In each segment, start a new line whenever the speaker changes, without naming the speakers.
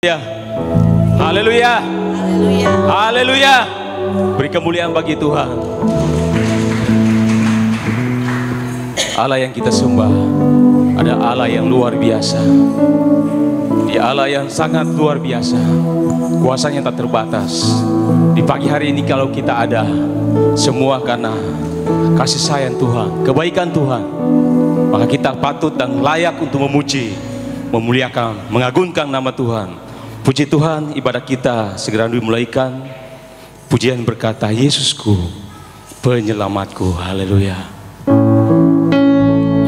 Ya. Haleluya.
Haleluya.
Haleluya. Beri kemuliaan bagi Tuhan. Allah yang kita sembah ada Allah yang luar biasa. Dia Allah yang sangat luar biasa. Kuasanya tak terbatas. Di pagi hari ini kalau kita ada, semua karena kasih sayang Tuhan, kebaikan Tuhan. Maka kita patut dan layak untuk memuji, memuliakan, mengagungkan nama Tuhan. Puji Tuhan, ibadah kita segera dimulaikan. Pujian berkata, Yesusku, penyelamatku. Haleluya.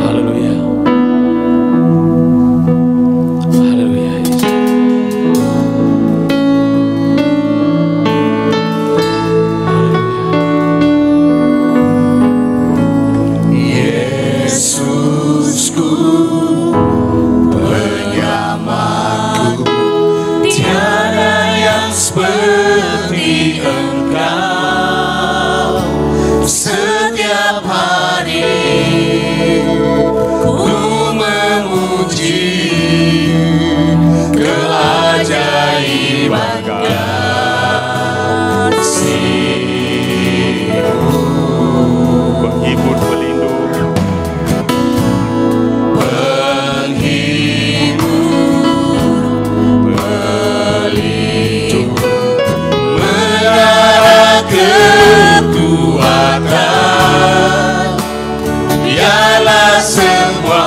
Haleluya. Haleluya.
Yesusku, penyelamatku, tiada yang seperti Engkau. Setiap hari ku memuji keajaiban kasih-Mu.
Penghibur pelindung,
menara kekuatan, biarlah semua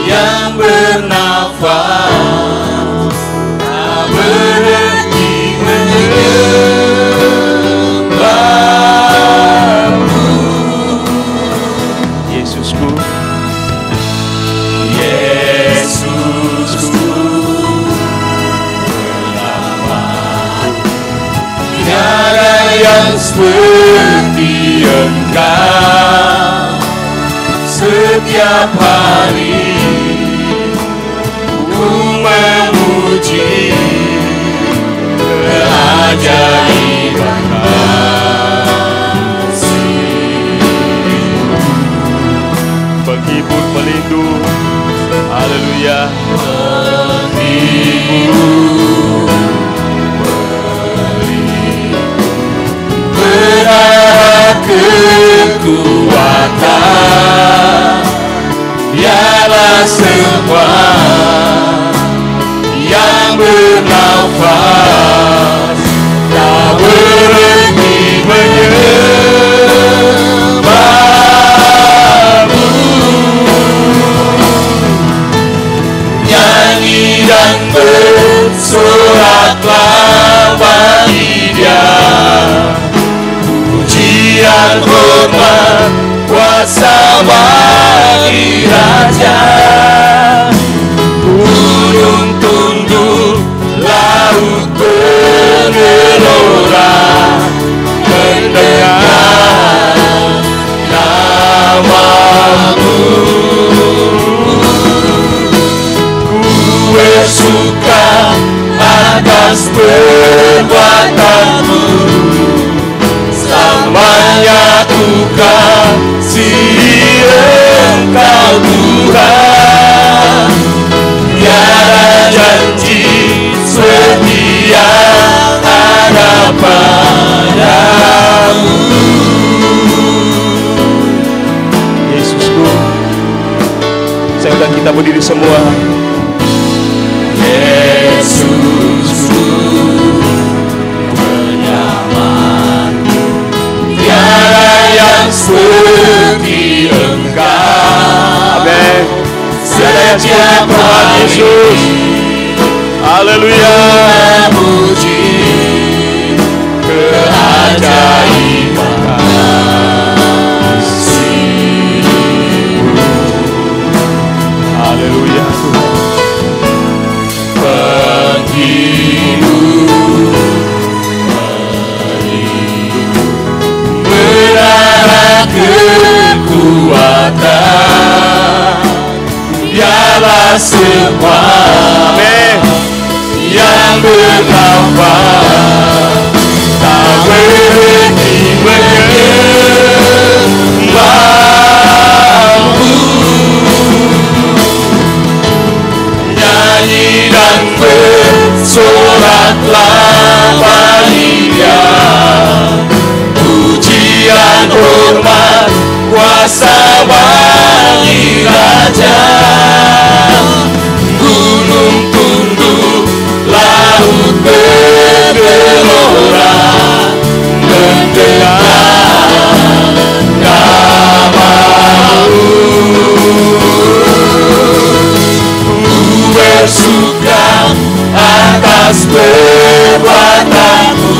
yang bernafas tak berhenti menyembah-Mu.
Yesusku,
Yesusku, tiada yang seperti Engkau. Setiap hari ku memuji keajaiban kasih-Mu.
penghibur pelindung. Haleluya.
Menara kekuatan, biarlah semua yang bernafas tak berhenti menyembah-Mu. Nyanyi dan bersoraklah bagi Dia, pujian, hormat, kuasa bagi Raja. Gunung tunduk, laut bergelora, mendengar nama-Mu. Ku bersuka atas perbuatan-Mu, selamanya ku kasihi Engkau Tuhan. Tiada janji setia ada padamu.
Yesusku. Saya undang kita berdiri semua.
Yesusku, penyelamatku, tiada yang seperti Engkau.
Amin.
Setiap
Tuhan Yesus. Haleluya.
memuji keajaiban kasih-Mu.
Haleluya.
Penghibur, menara kekuatan, biarlah semua yang bernafas tak berhenti menyembah-Mu. Nyanyi dan bersoraklah bagi Dia. Pujian hormat kuasa bagi Raja. Gunung tunduk, laut bergelora, mendengar nama-Mu. Ku bersuka atas perbuatanmu,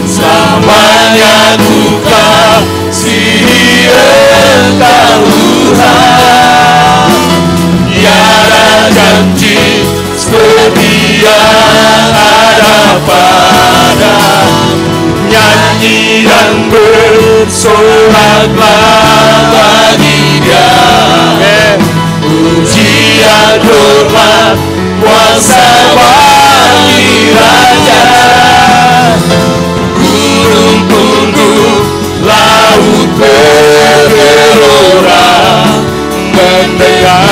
selamanya ku kasihi Engkau Tuhan. Tiada janji seperti yang ada pada. Nyanyi dan bersoraklah bagi Dia. Pujian hormat kuasa bagi Raja. Gunung tunduk, laut bergelora, mendengar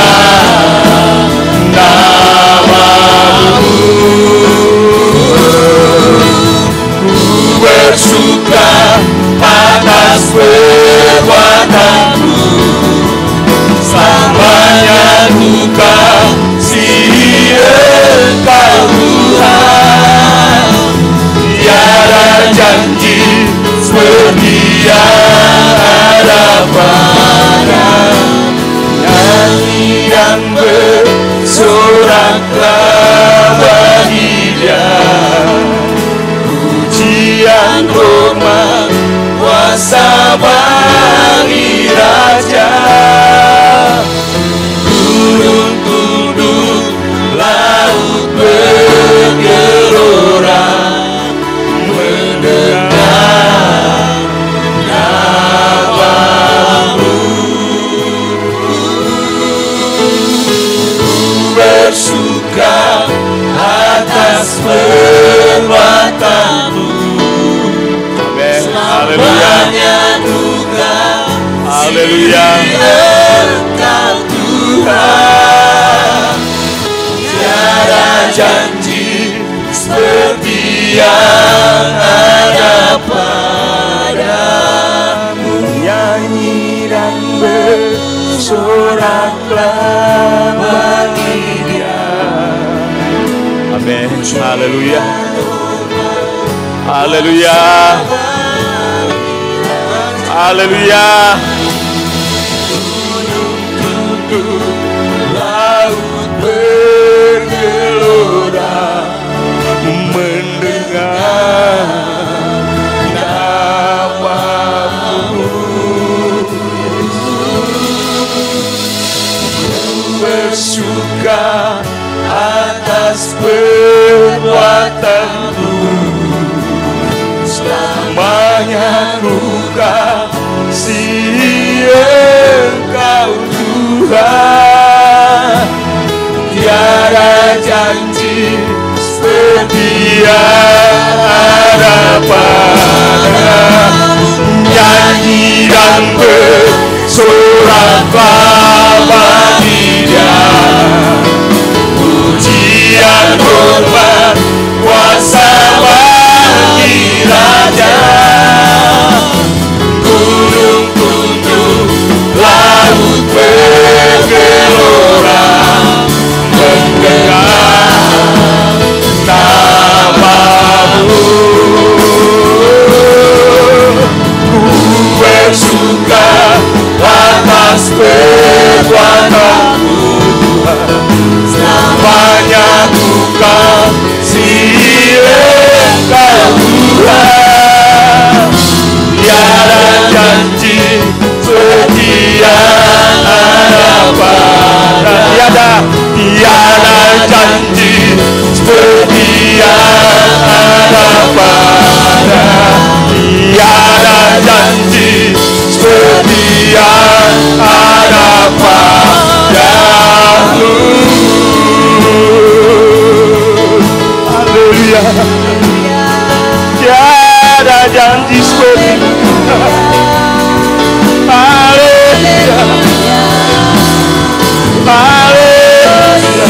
nama-Mu. Ku bersuka atas perbuatanmu, selamanya ku kasihi Engkau Tuhan. Tiada janji seperti yang ada pada. Nyanyi dan bersoraklah bagi Dia. Pujian hormat kuasa bagi Raja. Gunung tunduk, laut bergelora, mendengar nama-Mu. Ku bersuka atas perbuatanmu, selamanya ku kasihi Engkau Tuhan. Tiada janji seperti yang ada padamu. Nyanyi dan bersoraklah bagi Dia. Amin. Haleluya. Haleluya. Haleluya. Laut bergelora, mendengar nama-Mu. Bersuka atas perbuatanmu, selamanya ku kasihi Engkau Tuhan. Tiada janji seperti yang ada pada. Nyanyi dan bersoraklah bagi Dia. Pujian hormat kuasa bagi Raja. Gunung tunduk, laut bergelora, mendengar nama-Mu. Ku bersuka atas perbuatanmu, selamanya ku kasihi Engkau Tuhan. Tiada janji seperti yang ada pada. Tiada janji seperti yang ada pada. Tiada janji seperti yang ada padamu. Haleluya. Tiada janji seperti haleluya. Haleluya.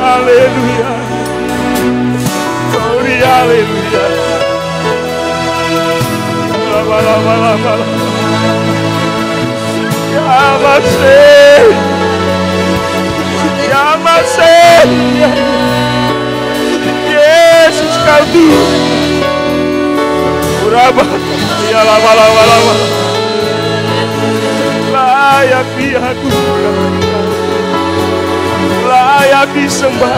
Haleluya. Glory, haleluya. Lama. Ya Masih. Ya Masih. Yesus kau Tuhan. Uraba. Ya lama. Layak diagung, layak disembah.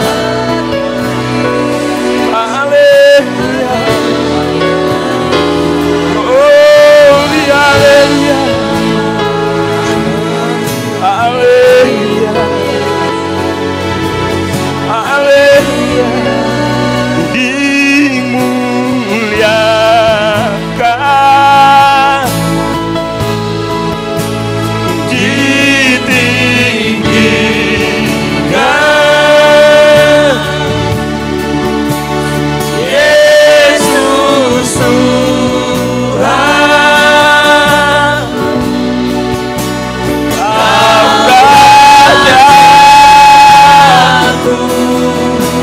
Haleluya. Oh, haleluya. Haleluya. Haleluya. Dimuliakan, ditinggikan, Yesus Tuhan. Kau Rajaku.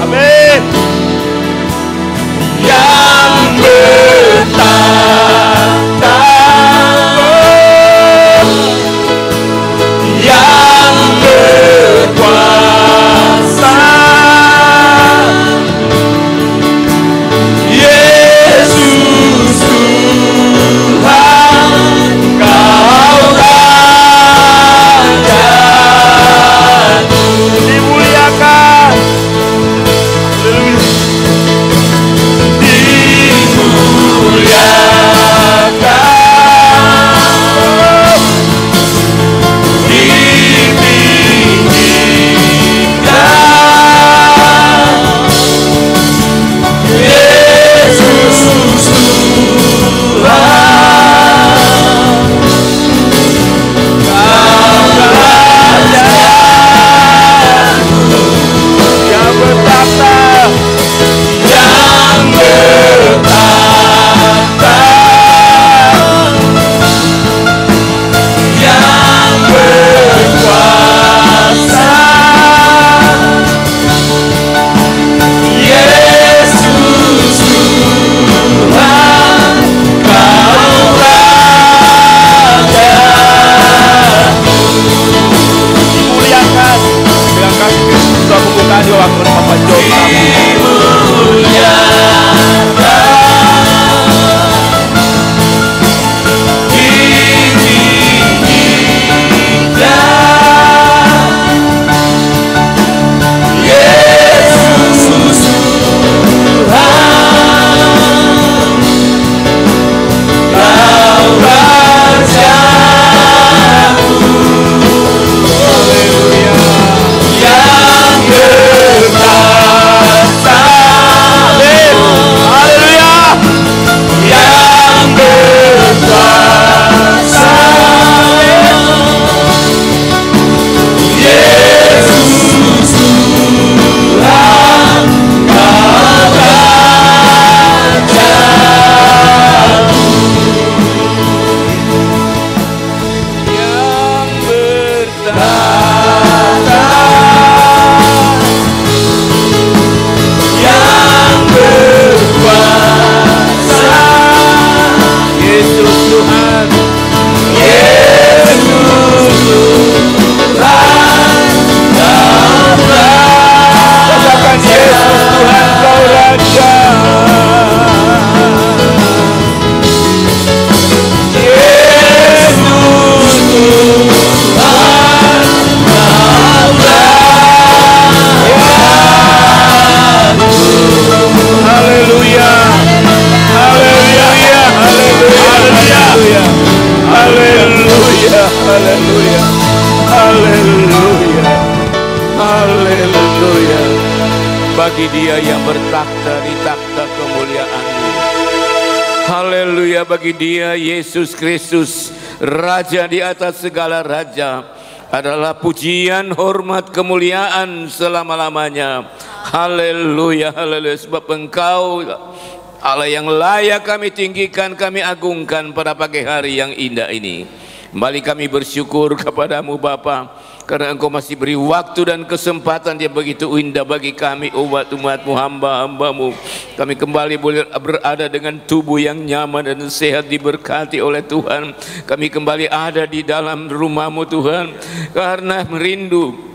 Amin. Yang bertata, yang berkuasa, Yesus Tuhan, Kau Rajaku. Dimuliakan, dimuliakan, ditinggikan, Yesus Tuhan, Kau Rajaku. Yang bertata, yang bertata, yang berkuasa, Yesus Tuhan, Kau Rajaku. Dimuliakan. Dengan kami Kristus telah membuka di waktu Papa John kami. Haleluya. Haleluya. Haleluya. Bagi Dia yang bertakhta di takhta kemuliaan-Mu. Haleluya, bagi Dia Yesus Kristus, Raja di atas segala raja, adalah pujian, hormat, kemuliaan selama-lamanya. Haleluya, haleluya. Sebab Engkau Allah yang layak kami tinggikan, kami agungkan pada pagi hari yang indah ini. Kembali kami bersyukur kepadamu Bapa, karena Engkau masih beri waktu dan kesempatan yang begitu indah bagi kami umat-umat-Mu, hamba-hamba-Mu. Kami kembali boleh berada dengan tubuh yang nyaman dan sehat, diberkati oleh Tuhan. Kami kembali ada di dalam rumah-Mu Tuhan, karena merindu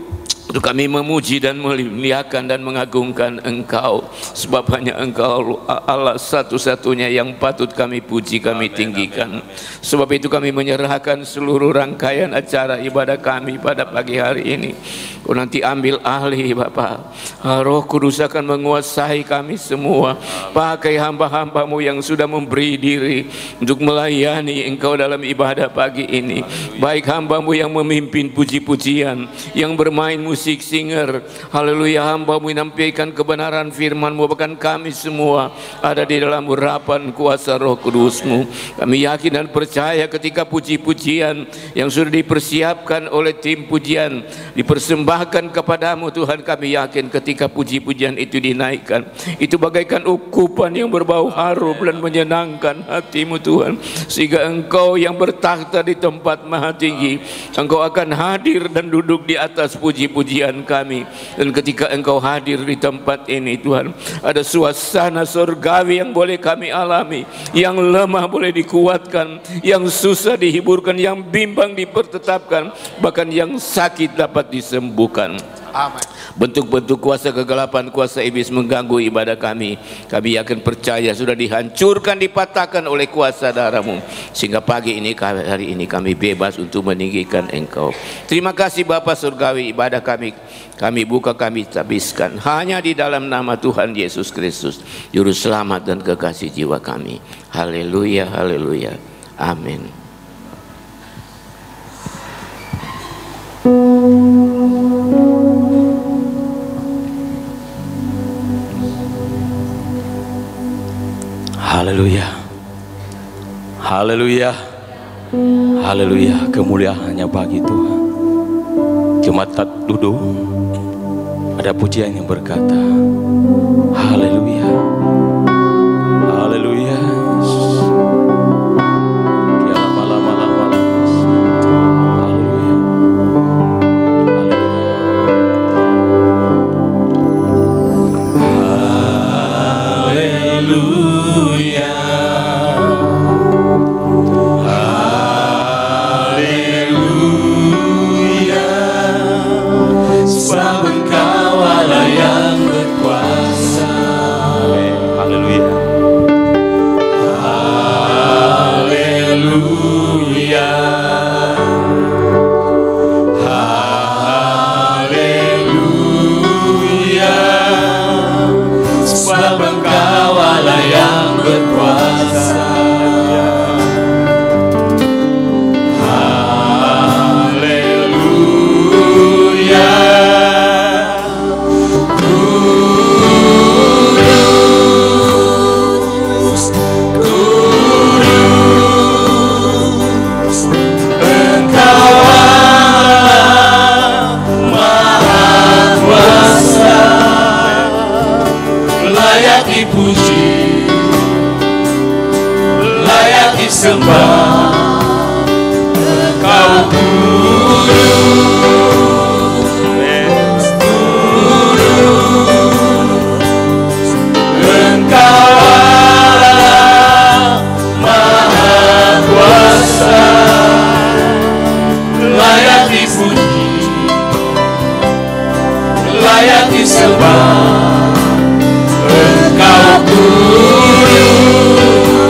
untuk kami memuji dan memuliakan dan mengagungkan Engkau, sebab hanya Engkau Allah satu-satunya yang patut kami puji, kami tinggikan. Sebab itu kami menyerahkan seluruh rangkaian acara ibadah kami pada pagi hari ini. Kau nanti ambil alih Bapa, Roh Kudus akan menguasai kami semua. Pakai hamba-hamba-Mu yang sudah memberi diri untuk melayani Engkau dalam ibadah pagi ini. Baik hamba-Mu yang memimpin puji-pujian, yang bermain musik singer, haleluya, hamba-Mu menampilkan kebenaran firman-Mu, bahkan kami semua ada di dalam urapan kuasa Roh Kudus-Mu. Kami yakin dan percaya ketika puji-pujian yang sudah dipersiapkan oleh tim pujian dipersembahkan kepadamu Tuhan, kami yakin ketika puji-pujian itu dinaikkan, itu bagaikan ukupan yang berbau harum dan menyenangkan hati-Mu Tuhan, sehingga Engkau yang bertakhta di tempat maha tinggi, Engkau akan hadir dan duduk di atas puji-pujian kami. Dan ketika Engkau hadir di tempat ini Tuhan, ada suasana surgawi yang boleh kami alami, yang lemah boleh dikuatkan, yang susah dihiburkan, yang bimbang dipertetapkan, bahkan yang sakit dapat disembuhkan.
Amin.
Bentuk-bentuk kuasa kegelapan, kuasa iblis mengganggu ibadah kami, kami yakin percaya sudah dihancurkan, dipatahkan oleh kuasa darah-Mu, sehingga pagi ini, hari ini kami bebas untuk meninggikan Engkau. Terima kasih Bapa surgawi, ibadah kami buka, kami habiskan hanya di dalam nama Tuhan Yesus Kristus, Juru Selamat dan kekasih jiwa kami. Haleluya, haleluya, amin.
Haleluya, haleluya, haleluya. Kemuliaan hanya bagi Tuhan. Jemaat tak duduk, ada pujian yang berkata haleluya, haleluya.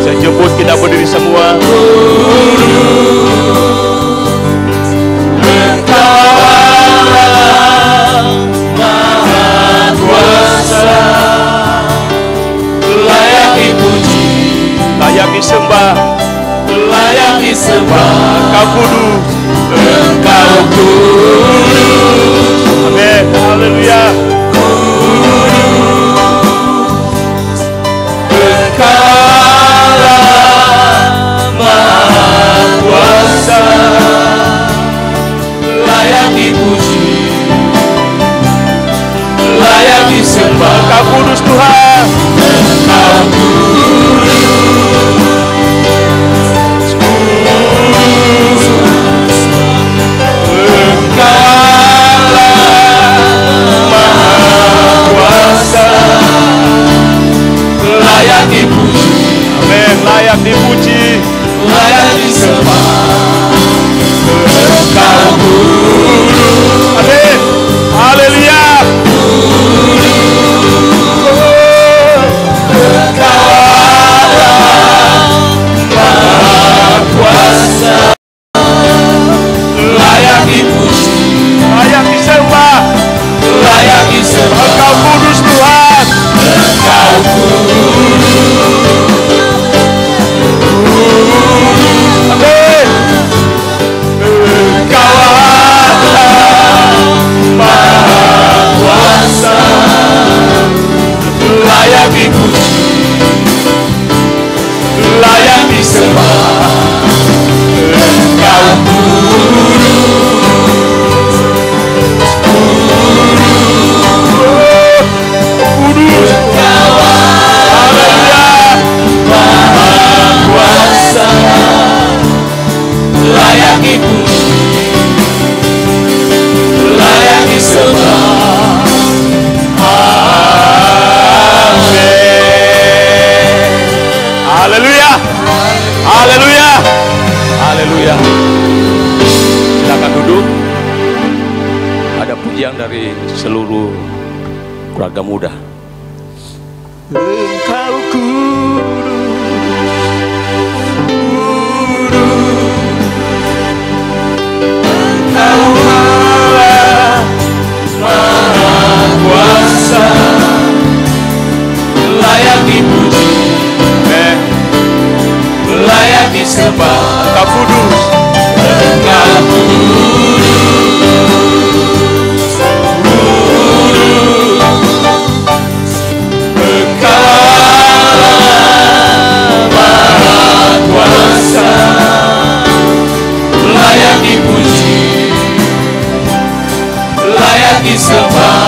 Saya jemput kita berdiri semua.
Layak disembah,
Engkau kudus,
Engkau kudus.
amin, haleluya.
Engkaulah Maha
Ragam muda.
Engkau Allah Maha Kuasa, layak dipuji, layak disembah. Engkau kudus, Engkau kudus, Engkau Maha Kuasa, layak dipuji, layak disembah.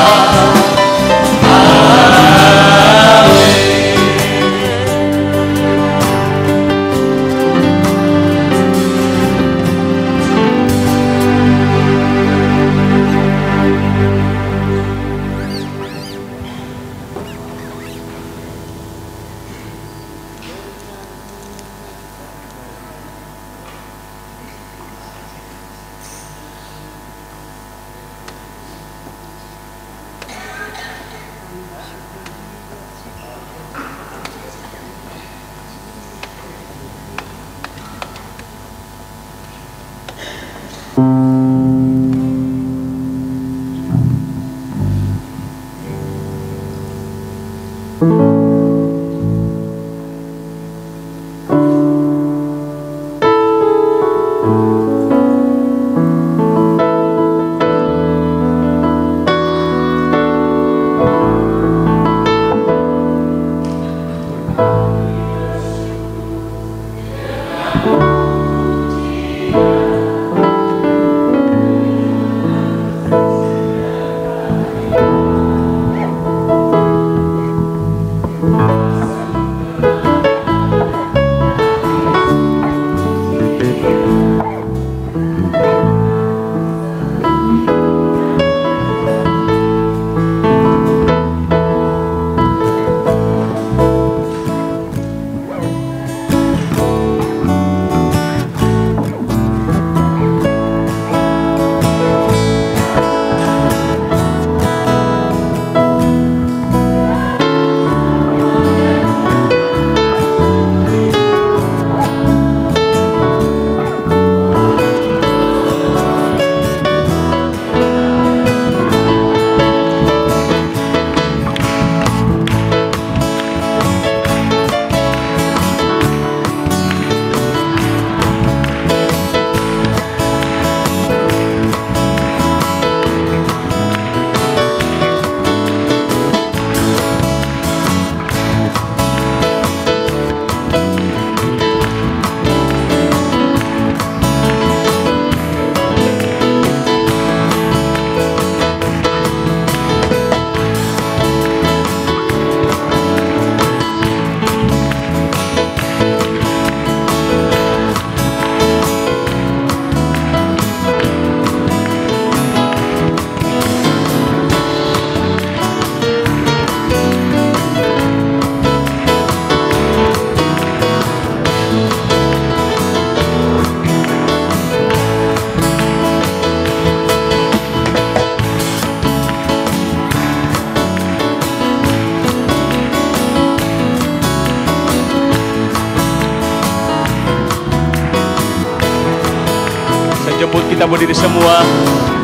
Kita berdiri semua,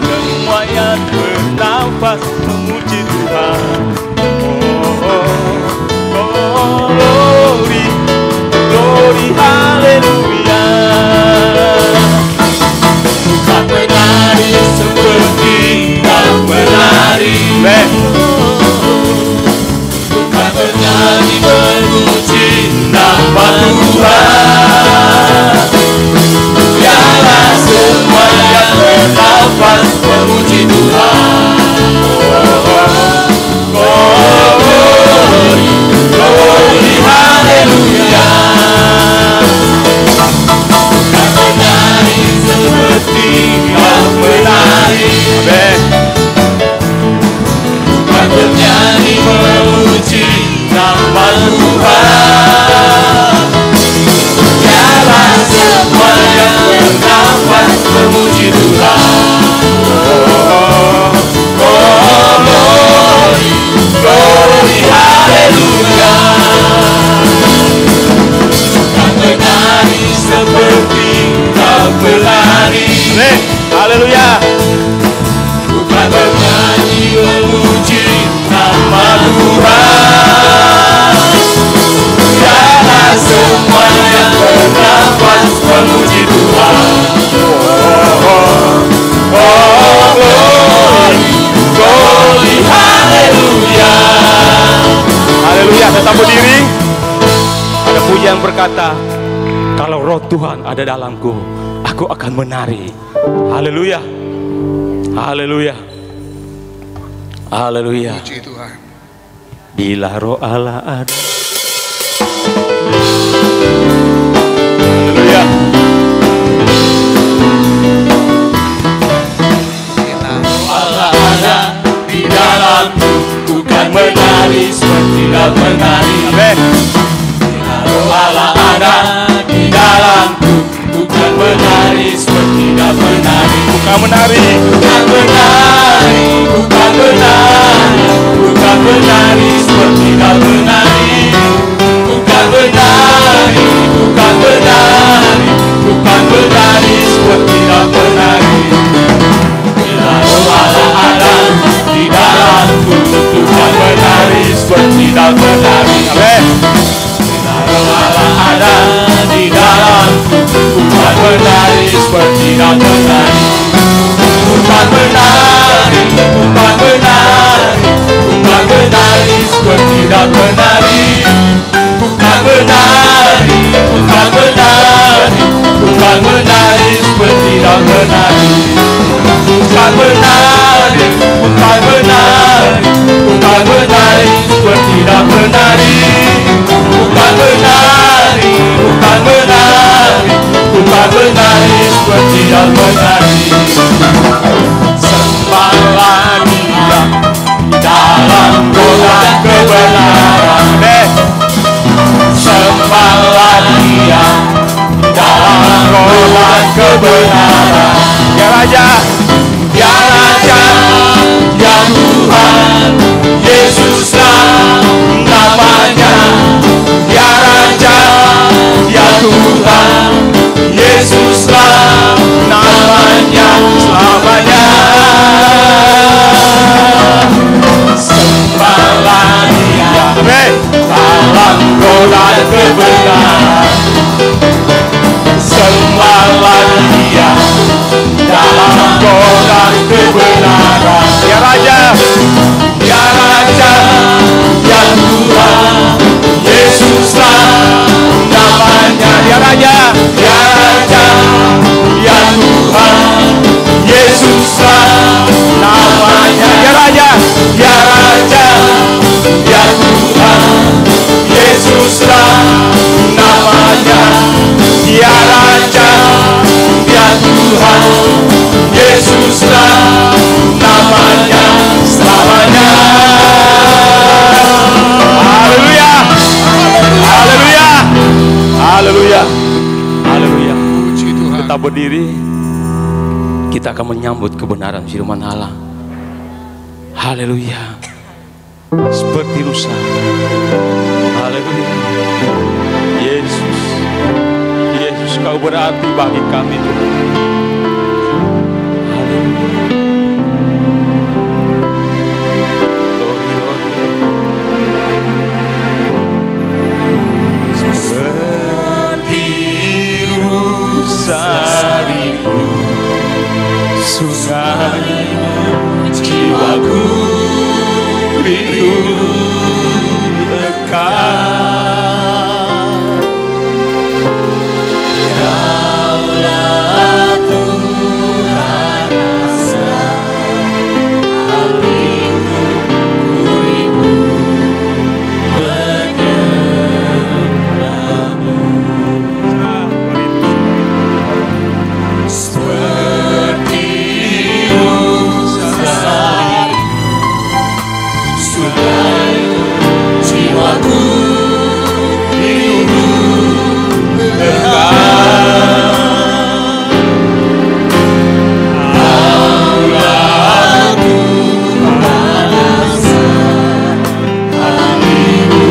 semuanya bernafas memuji Tuhan. Oh, oh, oh, glory, glory, haleluya.
Bukan menari seperti tak menari, bukan menyanyi memuji nama Tuhan. Biarlah semua yang bernafas memuji Tuhan. haleluya. Bukan menari seperti kau berlari.
Haleluya.
Bukan bernyanyi memuji nama Tuhan. Biarlah semua yang bernafas memuji Tuhan. Glory, haleluya.
Haleluya, tetap berdiri. Ada pujian berkata, kalau roh Tuhan ada dalamku, aku akan menari. Haleluya. Haleluya. Haleluya.
Puji Tuhan.
Bila roh Allah ada.
Haleluya.
Allah ada di dalamku, bukan menari seperti kau menari.
Amin.
Allah ada di dalamku, bukan menari seperti kau menari.
Bukan menari.
Bukan menari, bukan menari, bukan menari seperti kau menari. Bukan menari, bukan menari, bukan menari seperti kau menari. Bila roh Allah ada di dalamku, bukan menari seperti kau menari.
Amin.
Bila roh Allah ada di dalamku, bukan menari seperti kau menari. Bukan menari, bukan menari, bukan menari seperti kau menari. Bukan menari, bukan menari, bukan menari seperti kau menari. Bukan menari, bukan menari, bukan menari seperti kau menari. Bukan menari, bukan menari, bukan menari seperti kau menari. Sembahlah Dia dalam goda kebenaran. Sembahlah Dia dalam goda kebenaran.
Ya Raja.
Ya Raja, ya Tuhan, Yesuslah namanya. Ya Raja, ya Tuhan, Yesuslah namanya selamanya. Sembahlah Dia dalam goda kebenaran. Sembahlah Dia dalam goda kebenaran.
Ya Raja.
Ya Raja, ya Tuhan, Yesuslah namanya.
Ya Raja.
Ya Raja, ya Tuhan, Yesuslah namanya.
Ya Raja.
Ya Raja, ya Tuhan, Yesuslah namanya. Ya Raja, ya Tuhan, Yesuslah namanya selamanya.
Haleluya. Haleluya. Haleluya. Haleluya.
Puji Tuhan.
Tetap berdiri. Kita akan menyambut kebenaran firman Allah. Haleluya. Seperti rusa. Haleluya. Yesus. Yesus, kau berarti bagi kami Tuhan. Haleluya. Glory, glory. Seperti rusa ribu sungai jiwaku rindu dekat.
Daulah Tuhan asa hatiku rindu menyembahmu. Seperti rusa sungai jiwaku rindu dekat. Daulah Tuhan asa hatiku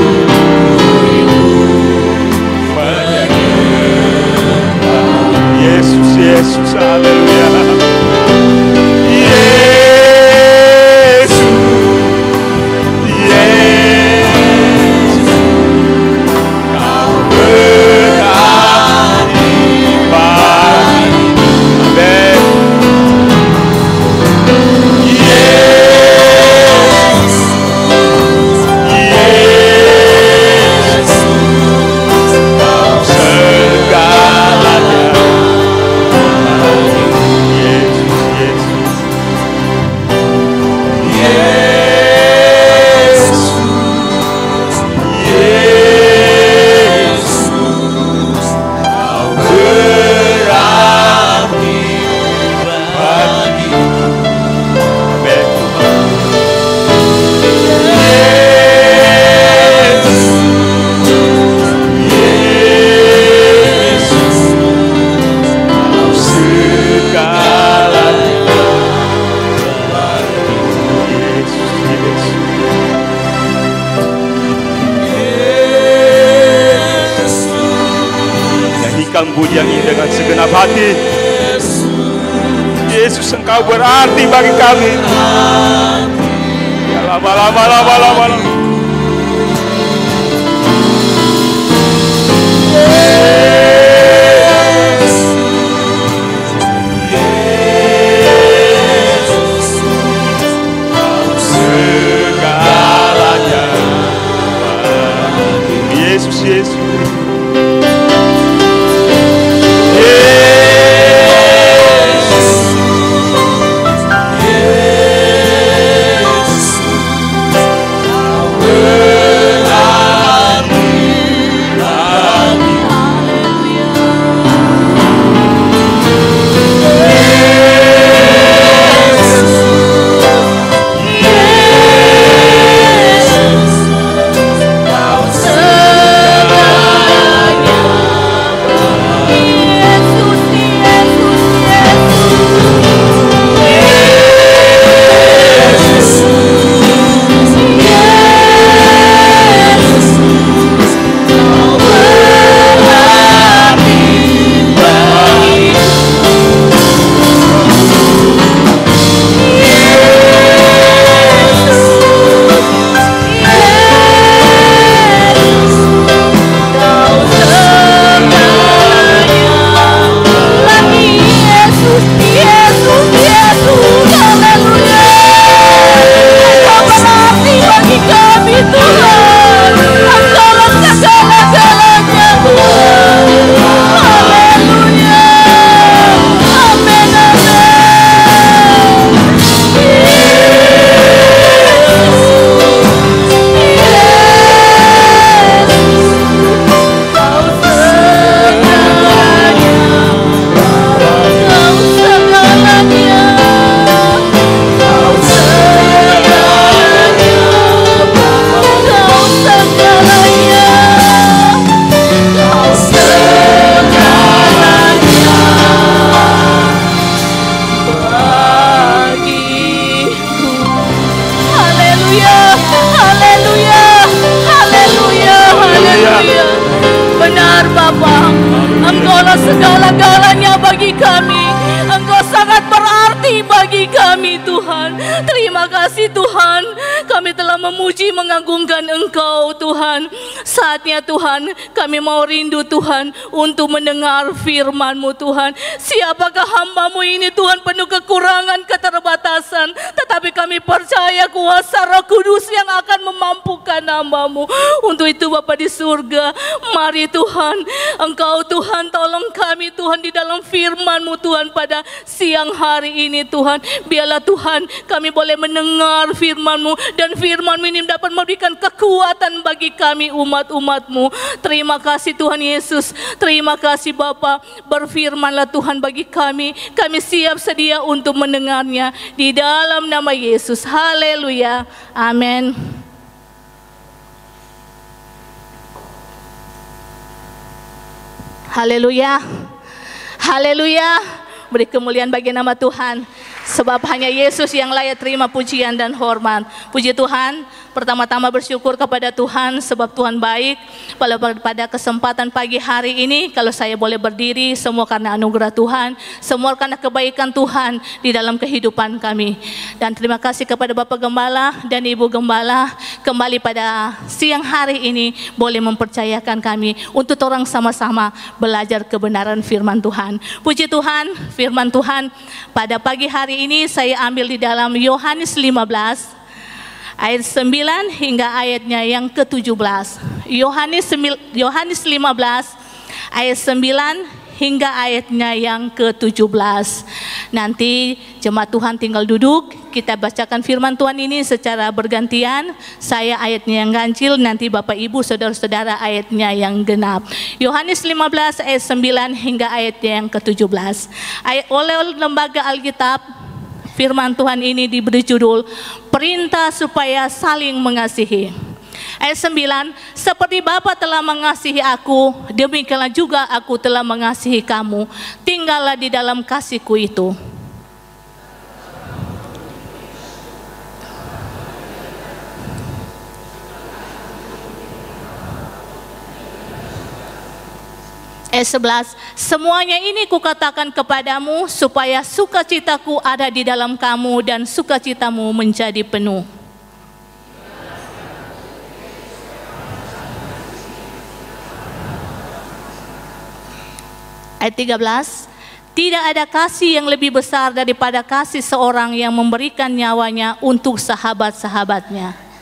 memuji-Mu dengan segenap hati. Yesus, Engkau berarti bagi kami. Ya lama. Segalanya Yesus.
segala-galanya bagi kami. Engkau sangat berarti bagi kami, Tuhan. Terima kasih, Tuhan. Kami telah memuji, mengagungkan Engkau, Tuhan. Saatnya, Tuhan, kami mau rindu, Tuhan, untuk mendengar firman-Mu, Tuhan. Siapakah hamba-Mu ini, Tuhan, penuh kekurangan, keterbatasan. Tetapi kami percaya kuasa Roh Kudus yang akan memampukan hamba-Mu. Untuk itu, Bapa di surga, mari Tuhan, Engkau, Tuhan, tolong kami, Tuhan, di dalam firman-Mu, Tuhan, pada siang hari ini, Tuhan. Biarlah, Tuhan, kami boleh mendengar firman-Mu, dan firman-Mu ini dapat memberikan kekuatan bagi kami, umat-umat-Mu. Terima kasih, Tuhan Yesus. Terima kasih, Bapa. Berfirmanlah, Tuhan, bagi kami. Kami siap sedia untuk mendengarnya. Di dalam nama Yesus. Haleluya. Amin. Haleluya. Haleluya. Beri kemuliaan bagi nama Tuhan. Sebab hanya Yesus yang layak terima pujian dan hormat. Puji Tuhan. Pertama-tama bersyukur kepada Tuhan sebab Tuhan baik. Pada kesempatan pagi hari ini, kalau saya boleh berdiri, semua karena anugerah Tuhan, semua karena kebaikan Tuhan di dalam kehidupan kami. Dan terima kasih kepada Bapak Gembala dan Ibu Gembala, kembali pada siang hari ini boleh mempercayakan kami untuk orang sama-sama belajar kebenaran firman Tuhan. Puji Tuhan, firman Tuhan pada pagi hari ini saya ambil di dalam Yohanes 15 ayat 9 hingga ayatnya yang ke-17. Yohanes 15 ayat 9 hingga ayatnya yang ke-17. Nanti jemaat Tuhan tinggal duduk, kita bacakan firman Tuhan ini secara bergantian. Saya ayatnya yang ganjil, nanti Bapak Ibu saudara-saudara ayatnya yang genap. Yohanes 15 ayat 9 hingga ayatnya yang ke-17. Oleh Lembaga Alkitab, firman Tuhan ini diberi judul Perintah Supaya Saling Mengasihi. Ayat 9, seperti Bapa telah mengasihi aku, demikianlah juga aku telah mengasihi kamu. Tinggallah di dalam kasih-Ku itu. Ayat Ayat 11, semuanya ini kukatakan kepadamu supaya sukacitaku ada di dalam kamu dan sukacitamu menjadi penuh. Ayat 13, tidak ada kasih yang lebih besar daripada kasih seorang yang memberikan nyawanya untuk sahabat-sahabatnya.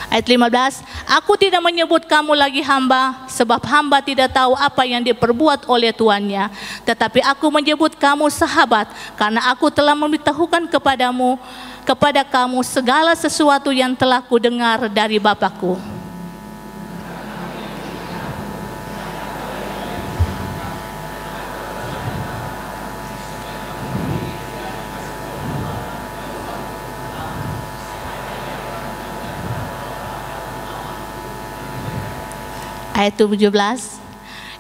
Ayat 15, aku tidak menyebut kamu lagi hamba, sebab hamba tidak tahu apa yang diperbuat oleh tuannya. Tetapi aku menyebut kamu sahabat, karena aku telah memberitahukan kepada kamu segala sesuatu yang telah kudengar dari Bapakku. Ayat 17,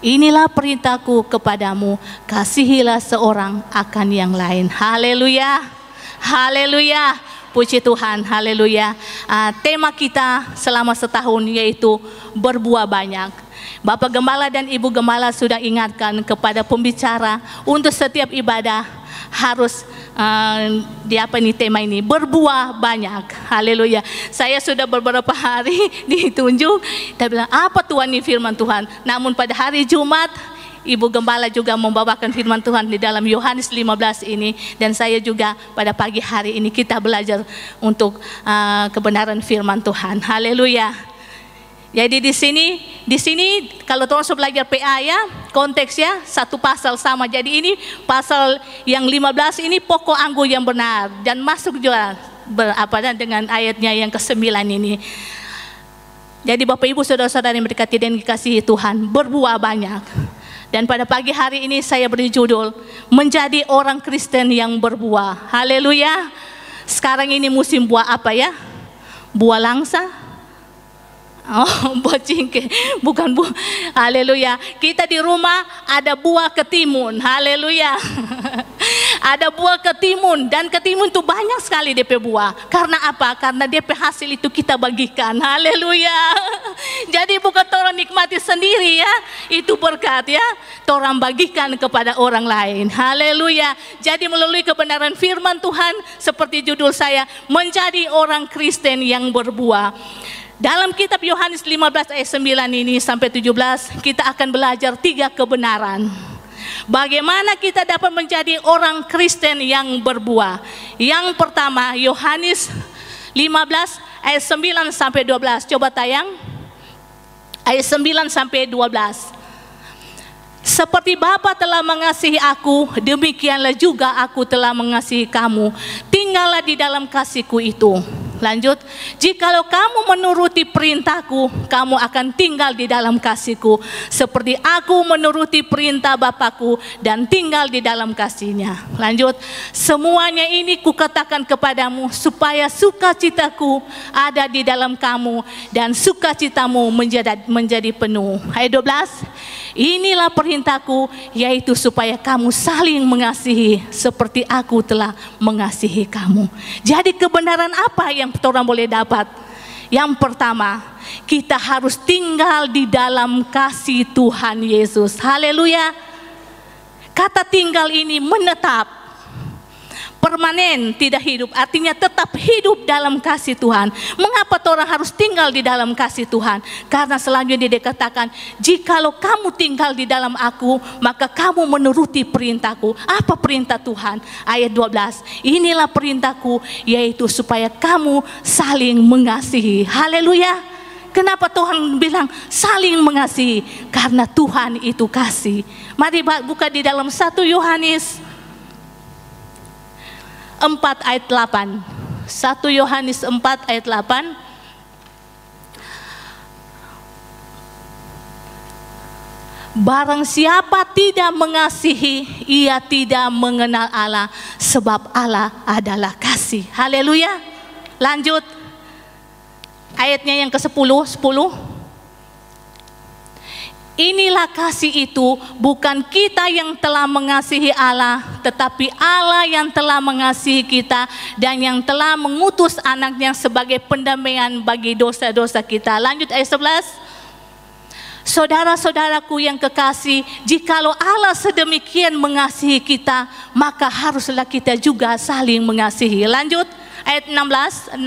inilah perintahku kepadamu, kasihilah seorang akan yang lain. Haleluya, haleluya, puji Tuhan, haleluya. Tema kita selama setahun yaitu berbuah banyak. Bapak Gembala dan Ibu Gembala sudah ingatkan kepada pembicara untuk setiap ibadah harus tema ini berbuah banyak. Haleluya. Saya sudah beberapa hari ditunjuk, dia bilang apa Tuhan ini firman Tuhan. Namun pada hari Jumat Ibu Gembala juga membawakan firman Tuhan di dalam Yohanes 15 ini, dan saya juga pada pagi hari ini kita belajar untuk kebenaran firman Tuhan. Haleluya. Jadi di sini kalau teman sudah belajar PA ya, konteksnya satu pasal sama. Jadi ini pasal yang 15 ini pokok anggur yang benar, dan masuk juga dengan ayatnya yang ke-9 ini. Jadi Bapak Ibu saudara-saudara yang berkati dan dikasihi Tuhan, berbuah banyak. Dan pada pagi hari ini saya beri judul menjadi orang Kristen yang berbuah. Haleluya. Sekarang ini musim buah apa ya? Buah langsa. Oh, buah cingkeh, bukan buah. Haleluya. Kita di rumah ada buah ketimun. Haleluya. Ada buah ketimun, dan ketimun itu banyak sekali DP buah. Karena apa? Karena DP hasil itu kita bagikan. Haleluya. Jadi bukan orang nikmati sendiri ya, itu berkat ya. Orang bagikan kepada orang lain. Haleluya. Jadi melalui kebenaran firman Tuhan seperti judul saya, menjadi orang Kristen yang berbuah. Dalam kitab Yohanes 15 ayat 9 ini sampai 17 kita akan belajar 3 kebenaran. Bagaimana kita dapat menjadi orang Kristen yang berbuah. Yang pertama Yohanes 15 ayat 9 sampai 12. Coba tayang. Ayat 9 sampai 12. Seperti Bapa telah mengasihi aku, demikianlah juga aku telah mengasihi kamu. Tinggallah di dalam kasihku itu. Lanjut, jikalau kamu menuruti perintahku, kamu akan tinggal di dalam kasihku, seperti aku menuruti perintah Bapakku dan tinggal di dalam kasihnya. Lanjut, semuanya ini kukatakan kepadamu, supaya sukacitaku ada di dalam kamu, dan sukacitamu menjadi penuh. Ayat 12, inilah perintahku, yaitu supaya kamu saling mengasihi, seperti aku telah mengasihi kamu. Jadi kebenaran apa yang orang boleh dapat? Yang pertama, kita harus tinggal di dalam kasih Tuhan Yesus. Haleluya. Kata tinggal ini menetap, permanen, tidak hidup, artinya tetap hidup dalam kasih Tuhan. Mengapa orang harus tinggal di dalam kasih Tuhan? Karena selanjutnya dikatakan, jikalau kamu tinggal di dalam aku, maka kamu menuruti perintahku. Apa perintah Tuhan? Ayat 12, inilah perintahku, yaitu supaya kamu saling mengasihi. Haleluya. Kenapa Tuhan bilang saling mengasihi? Karena Tuhan itu kasih. Mari buka di dalam 1 Yohanes 4 ayat 8. 1 Yohanes 4 ayat 8. Barang siapa tidak mengasihi, ia tidak mengenal Allah, sebab Allah adalah kasih. Haleluya. Lanjut. Ayatnya yang ke-10, 10. Inilah kasih itu, bukan kita yang telah mengasihi Allah, tetapi Allah yang telah mengasihi kita dan yang telah mengutus anaknya sebagai pendamaian bagi dosa-dosa kita. Lanjut ayat 11. Saudara-saudaraku yang kekasih, jikalau Allah sedemikian mengasihi kita, maka haruslah kita juga saling mengasihi. Lanjut ayat 16.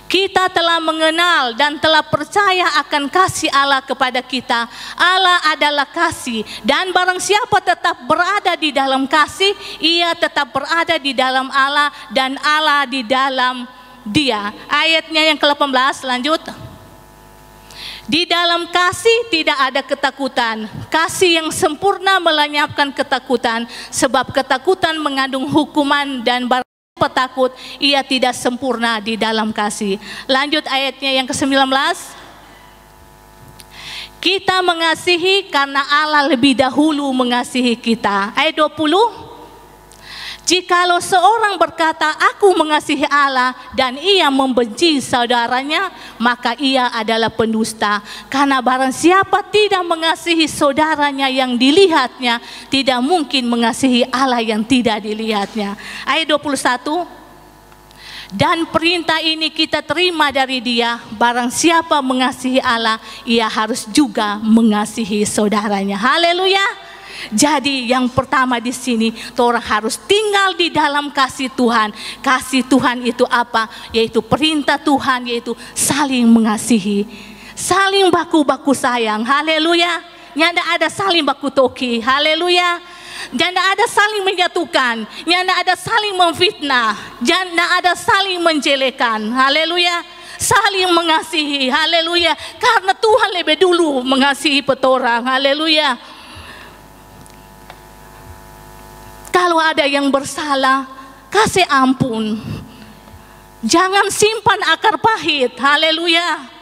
Kita telah mengenal dan telah percaya akan kasih Allah kepada kita. Allah adalah kasih, dan barang siapa tetap berada di dalam kasih, ia tetap berada di dalam Allah dan Allah di dalam dia. Ayatnya yang ke-18, lanjut. Di dalam kasih tidak ada ketakutan. Kasih yang sempurna melenyapkan ketakutan, sebab ketakutan mengandung hukuman, dan barang petakut ia tidak sempurna di dalam kasih. Lanjut ayatnya yang ke-19. Kita mengasihi karena Allah lebih dahulu mengasihi kita. Ayat 20. Jikalau seorang berkata, aku mengasihi Allah, dan ia membenci saudaranya, maka ia adalah pendusta. Karena barang siapa tidak mengasihi saudaranya yang dilihatnya, tidak mungkin mengasihi Allah yang tidak dilihatnya. Ayat 21. Dan perintah ini kita terima dari Dia, barang siapa mengasihi Allah, ia harus juga mengasihi saudaranya. Haleluya. Jadi yang pertama di sini, orang harus tinggal di dalam kasih Tuhan. Kasih Tuhan itu apa? Yaitu perintah Tuhan, yaitu saling mengasihi, saling baku-baku sayang. Haleluya. Nyanda ada saling baku toki. Haleluya. Nyanda ada saling menjatuhkan. Nyanda ada saling memfitnah. Nyanda ada saling menjelekan. Haleluya. Saling mengasihi. Haleluya. Karena Tuhan lebih dulu mengasihi petorang. Haleluya. Kalau ada yang bersalah, kasih ampun. Jangan simpan akar pahit. Haleluya.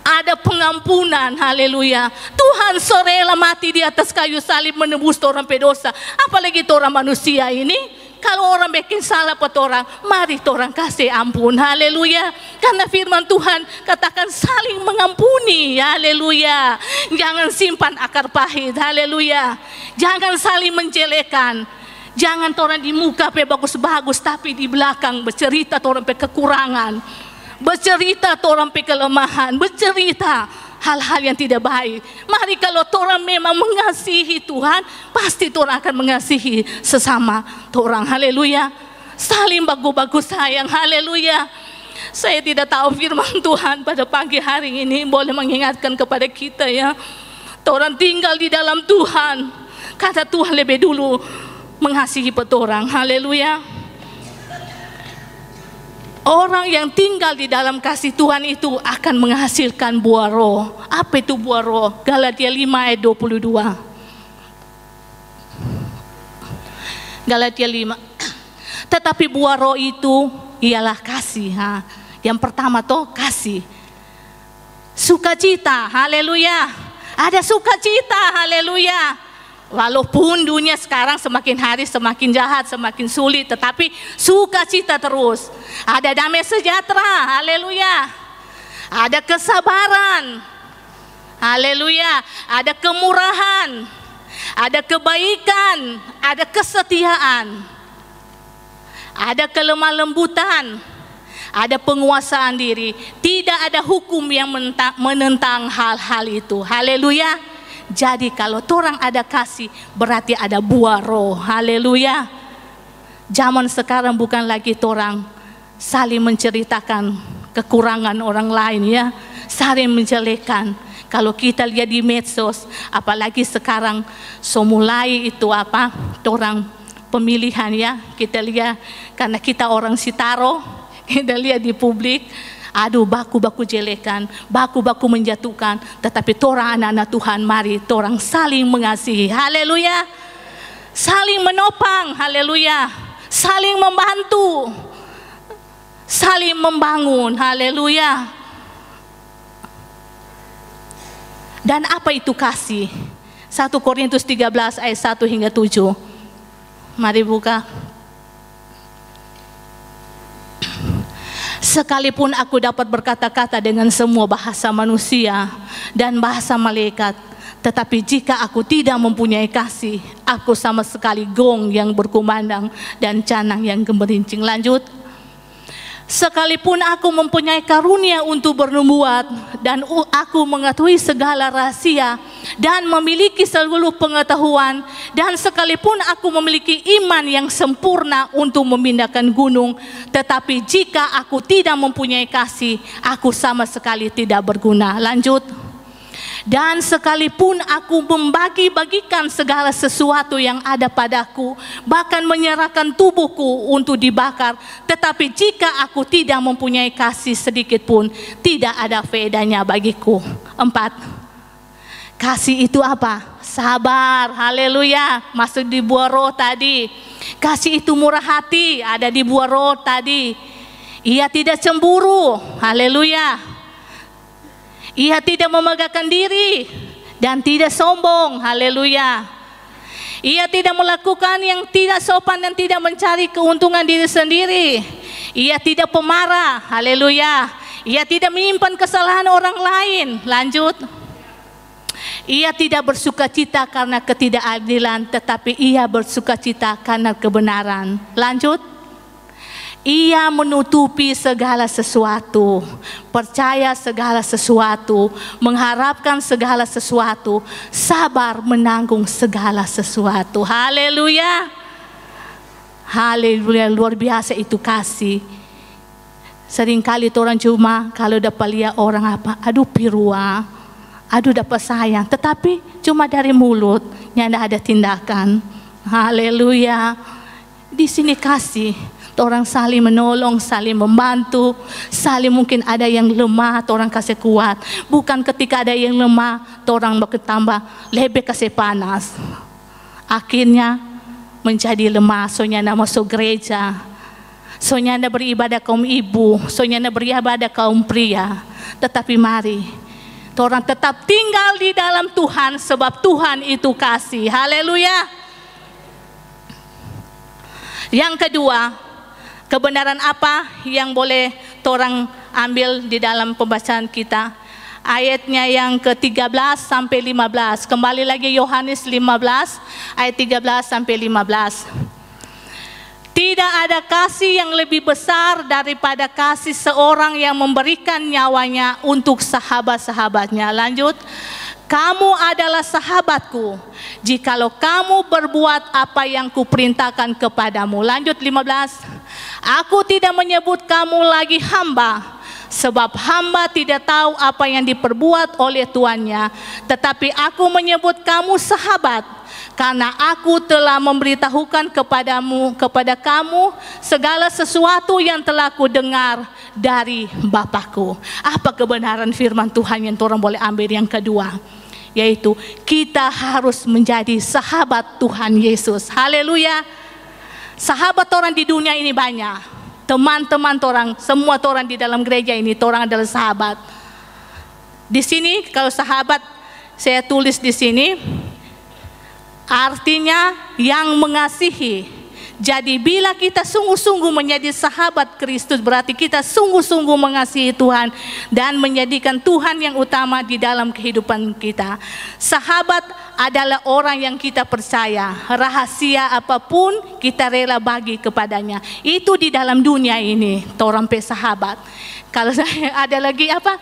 Ada pengampunan. Haleluya. Tuhan rela mati di atas kayu salib menebus orang pedosa. Apalagi orang manusia ini. Kalau orang bikin salah pada orang, mari orang kasih ampun. Haleluya. Karena firman Tuhan katakan saling mengampuni. Haleluya. Jangan simpan akar pahit. Haleluya. Jangan saling menjelekan. Jangan orang di muka bagus-bagus, tapi di belakang bercerita orang kekurangan, bercerita orang kelemahan, bercerita hal-hal yang tidak baik. Mari kalau orang memang mengasihi Tuhan, pasti orang akan mengasihi sesama orang. Haleluya. Saling bagus-bagus sayang. Haleluya. Saya tidak tahu firman Tuhan pada pagi hari ini boleh mengingatkan kepada kita ya. Orang tinggal di dalam Tuhan. Kata Tuhan lebih dulu mengasihi petorang. Haleluya. Orang yang tinggal di dalam kasih Tuhan itu akan menghasilkan buah roh. Apa itu buah roh? Galatia 5 ayat 22. Galatia 5. Tetapi buah roh itu ialah kasih. Yang pertama tuh kasih. Sukacita. Haleluya. Ada sukacita. Haleluya. Walaupun dunia sekarang semakin hari semakin jahat, semakin sulit, tetapi sukacita terus. Ada damai sejahtera, haleluya. Ada kesabaran, haleluya. Ada kemurahan, ada kebaikan, ada kesetiaan, ada kelemah lembutan, ada penguasaan diri. Tidak ada hukum yang menentang hal-hal itu, haleluya. Jadi kalau orang ada kasih, berarti ada buah roh. Haleluya. Zaman sekarang bukan lagi orang saling menceritakan kekurangan orang lain ya, saling menjelekkan. Kalau kita lihat di medsos, apalagi sekarang mulai itu apa? Orang pemilihan ya, kita lihat karena kita orang Sitaro, kita lihat di publik. Aduh, baku-baku jelekan, baku-baku menjatuhkan. Tetapi torang anak-anak Tuhan, mari torang saling mengasihi. Haleluya. Saling menopang. Haleluya. Saling membantu. Saling membangun. Haleluya. Dan apa itu kasih? 1 Korintus 13 ayat 1 hingga 7. Mari buka. Sekalipun aku dapat berkata-kata dengan semua bahasa manusia dan bahasa malaikat, tetapi jika aku tidak mempunyai kasih, aku sama sekali gong yang berkumandang dan canang yang gemerincing. Lanjut. Sekalipun aku mempunyai karunia untuk bernubuat dan aku mengetahui segala rahasia dan memiliki seluruh pengetahuan, dan sekalipun aku memiliki iman yang sempurna untuk memindahkan gunung, tetapi jika aku tidak mempunyai kasih, aku sama sekali tidak berguna. Lanjut. Dan sekalipun aku membagi-bagikan segala sesuatu yang ada padaku, bahkan menyerahkan tubuhku untuk dibakar, tetapi jika aku tidak mempunyai kasih sedikit pun, tidak ada faedahnya bagiku. 4. Kasih itu apa? Sabar. Haleluya. Masuk di buah roh tadi. Kasih itu murah hati, ada di buah roh tadi. Ia tidak cemburu. Haleluya. Ia tidak memegahkan diri dan tidak sombong. Haleluya. Ia tidak melakukan yang tidak sopan dan tidak mencari keuntungan diri sendiri. Ia tidak pemarah. Haleluya. Ia tidak menyimpan kesalahan orang lain. Lanjut. Ia tidak bersukacita karena ketidakadilan, tetapi ia bersukacita karena kebenaran. Lanjut. Ia menutupi segala sesuatu, percaya segala sesuatu, mengharapkan segala sesuatu, sabar menanggung segala sesuatu. Haleluya. Haleluya, luar biasa itu kasih. Seringkali orang cuma kalau dapat lihat orang apa, aduh pirua, aduh dapat sayang, tetapi cuma dari mulut, tidak ada tindakan. Haleluya. Di sini kasih. Orang saling menolong, saling membantu, saling mungkin ada yang lemah, orang kasih kuat. Bukan ketika ada yang lemah, orang bertambah lebih kasih panas. Akhirnya menjadi lemah, soalnya masuk gereja, soalnya beribadah kaum ibu, soalnya beribadah kaum pria. Tetapi mari, orang tetap tinggal di dalam Tuhan, sebab Tuhan itu kasih. Haleluya. Yang kedua, kebenaran apa yang boleh orang ambil di dalam pembacaan kita? Ayatnya yang ke-13 sampai 15. Kembali lagi Yohanes 15 ayat 13 sampai 15. Tidak ada kasih yang lebih besar daripada kasih seorang yang memberikan nyawanya untuk sahabat-sahabatnya. Lanjut. Kamu adalah sahabatku jikalau kamu berbuat apa yang kuperintahkan kepadamu. Lanjut 15. Aku tidak menyebut kamu lagi hamba, sebab hamba tidak tahu apa yang diperbuat oleh tuannya. Tetapi aku menyebut kamu sahabat, karena aku telah memberitahukan kepada kamu segala sesuatu yang telah kudengar dari Bapakku. Apa kebenaran firman Tuhan yang orang boleh ambil yang kedua? Yaitu kita harus menjadi sahabat Tuhan Yesus. Haleluya. Sahabat orang di dunia ini banyak. Teman-teman orang, semua orang di dalam gereja ini, orang adalah sahabat. Di sini kalau sahabat saya tulis di sini, artinya yang mengasihi. Jadi bila kita sungguh-sungguh menjadi sahabat Kristus, berarti kita sungguh-sungguh mengasihi Tuhan dan menjadikan Tuhan yang utama di dalam kehidupan kita. Sahabat adalah orang yang kita percaya, rahasia apapun kita rela bagi kepadanya. Itu di dalam dunia ini, orang pe sahabat. Kalau saya ada lagi apa,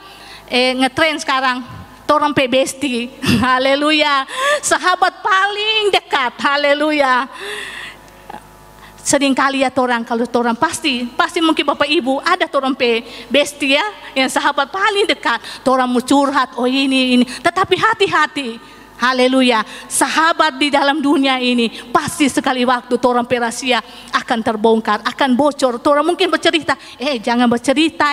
ngetren sekarang, orang pe bestie. Haleluya. Sahabat paling dekat. Haleluya. Seringkali ya orang, kalau orang pasti mungkin bapak ibu ada orang pe bestie ya, yang sahabat paling dekat, orang mau curhat, oh ini, tetapi hati-hati. Haleluya. Sahabat di dalam dunia ini pasti sekali waktu orang pe rahasia akan terbongkar, akan bocor. Orang mungkin bercerita, jangan bercerita,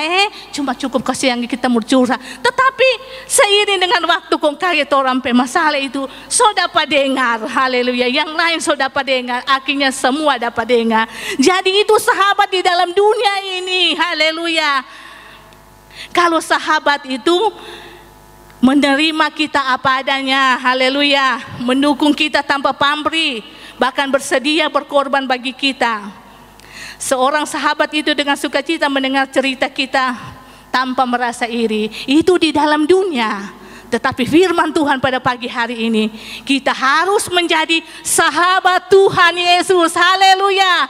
cuma cukup kasih yang kita mau curhat. Tetapi seiring dengan waktu kong kaget orang pe masalah itu, so dapat dengar. Haleluya. Yang lain so dapat dengar, akhirnya semua dapat dengar. Jadi itu sahabat di dalam dunia ini. Haleluya. Kalau sahabat itu menerima kita apa adanya, haleluya, mendukung kita tanpa pamrih, bahkan bersedia berkorban bagi kita. Seorang sahabat itu dengan sukacita mendengar cerita kita tanpa merasa iri. Itu di dalam dunia. Tetapi firman Tuhan pada pagi hari ini, kita harus menjadi sahabat Tuhan Yesus. Haleluya.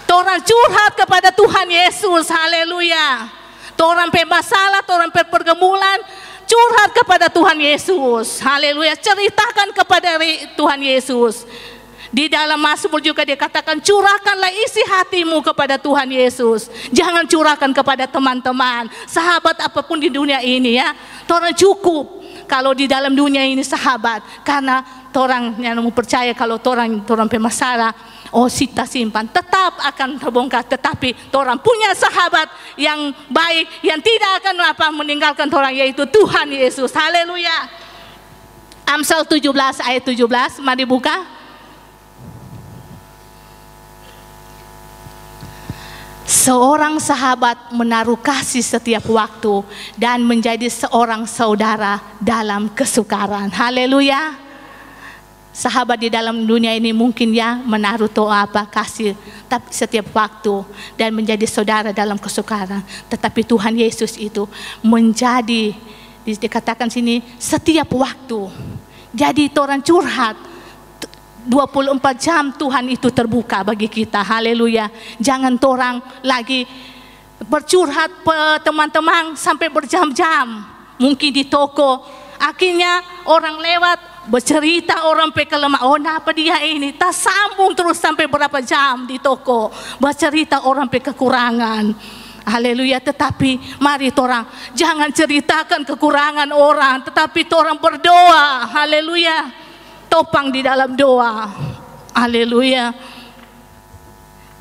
Torang curhat kepada Tuhan Yesus. Haleluya. Torang bermasalah, torang pergumulan, curhat kepada Tuhan Yesus. Haleluya. Ceritakan kepada Tuhan Yesus. Di dalam Mazmur juga dikatakan, curahkanlah isi hatimu kepada Tuhan Yesus. Jangan curahkan kepada teman-teman, sahabat apapun di dunia ini ya. Torang cukup kalau di dalam dunia ini sahabat. Karena torang yang percaya kalau torang bermasalah, oh kita simpan, tetap akan terbongkar. Tetapi torang punya sahabat yang baik, yang tidak akan meninggalkan torang, yaitu Tuhan Yesus. Haleluya. Amsal 17 ayat 17, mari buka. Seorang sahabat menaruh kasih setiap waktu dan menjadi seorang saudara dalam kesukaran. Haleluya. Sahabat di dalam dunia ini mungkin ya menaruh kasih tapi setiap waktu dan menjadi saudara dalam kesukaran. Tetapi Tuhan Yesus itu menjadi, dikatakan sini, setiap waktu. Jadi orang curhat 24 jam Tuhan itu terbuka bagi kita. Haleluya. Jangan orang lagi bercurhat teman-teman sampai berjam-jam. Mungkin di toko, akhirnya orang lewat bercerita, orang pekelemah, oh kenapa dia ini, tak sambung terus sampai berapa jam di toko bercerita orang kekurangan. Haleluya. Tetapi mari orang jangan ceritakan kekurangan orang, tetapi orang berdoa. Haleluya. Topang di dalam doa. Haleluya.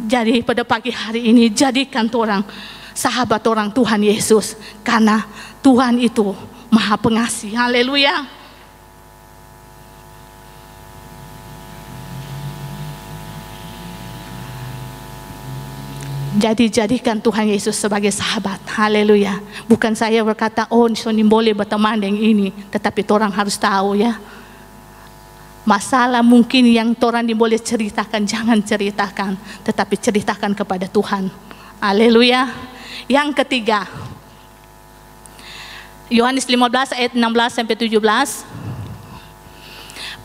Jadi pada pagi hari ini jadikan orang sahabat orang Tuhan Yesus, karena Tuhan itu Maha Pengasih. Haleluya. Jadi jadikan Tuhan Yesus sebagai sahabat. Haleluya. Bukan saya berkata, oh ini boleh berteman dengan ini, tetapi orang harus tahu ya. Masalah mungkin yang orang boleh ceritakan, jangan ceritakan, tetapi ceritakan kepada Tuhan. Haleluya. Yang ketiga, Yohanes 15 ayat 16 sampai 17.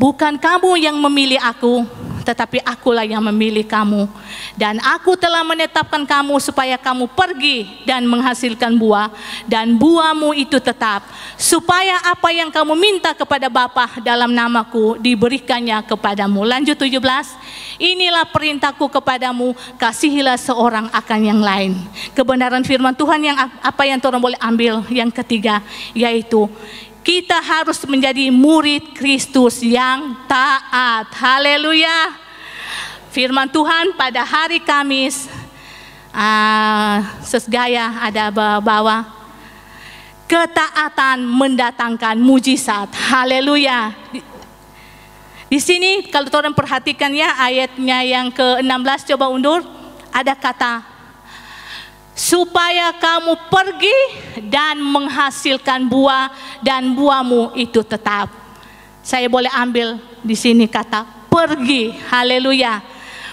Bukan kamu yang memilih aku, tetapi akulah yang memilih kamu. Dan aku telah menetapkan kamu supaya kamu pergi dan menghasilkan buah, dan buahmu itu tetap, supaya apa yang kamu minta kepada Bapa dalam namaku diberikannya kepadamu. Lanjut 17. Inilah perintahku kepadamu, kasihilah seorang akan yang lain. Kebenaran firman Tuhan yang apa yang orang boleh ambil yang ketiga, yaitu kita harus menjadi murid Kristus yang taat. Haleluya. Firman Tuhan pada hari Kamis, sesgaya ada bawah, ketaatan mendatangkan mujizat. Haleluya. Di sini kalau orang perhatikan ya ayatnya yang ke-16, coba undur, ada kata supaya kamu pergi dan menghasilkan buah, dan buahmu itu tetap. Saya boleh ambil di sini kata pergi. Haleluya.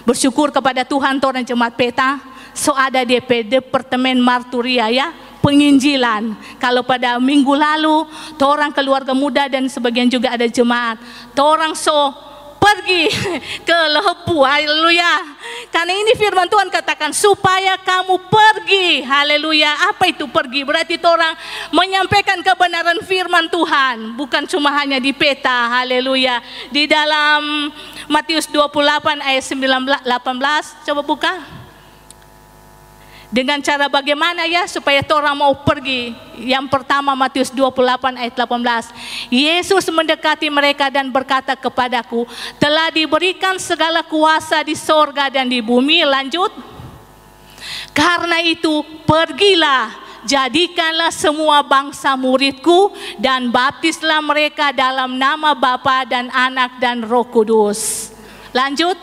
Bersyukur kepada Tuhan orang jemaat peta, so ada DP Departemen Marturia ya, penginjilan. Kalau pada minggu lalu, orang keluarga muda dan sebagian juga ada jemaat, orang so pergi ke Lehepu. Haleluya. Karena ini firman Tuhan katakan supaya kamu pergi. Haleluya. Apa itu pergi? Berarti orang menyampaikan kebenaran firman Tuhan, bukan cuma hanya di peta. Haleluya. Di dalam Matius 28 ayat 18, coba buka. Dengan cara bagaimana ya supaya orang mau pergi? Yang pertama Matius 28 ayat 18. Yesus mendekati mereka dan berkata kepadaku, telah diberikan segala kuasa di sorga dan di bumi. Lanjut. Karena itu pergilah, jadikanlah semua bangsa muridku dan baptislah mereka dalam nama Bapa dan Anak dan Roh Kudus. Lanjut.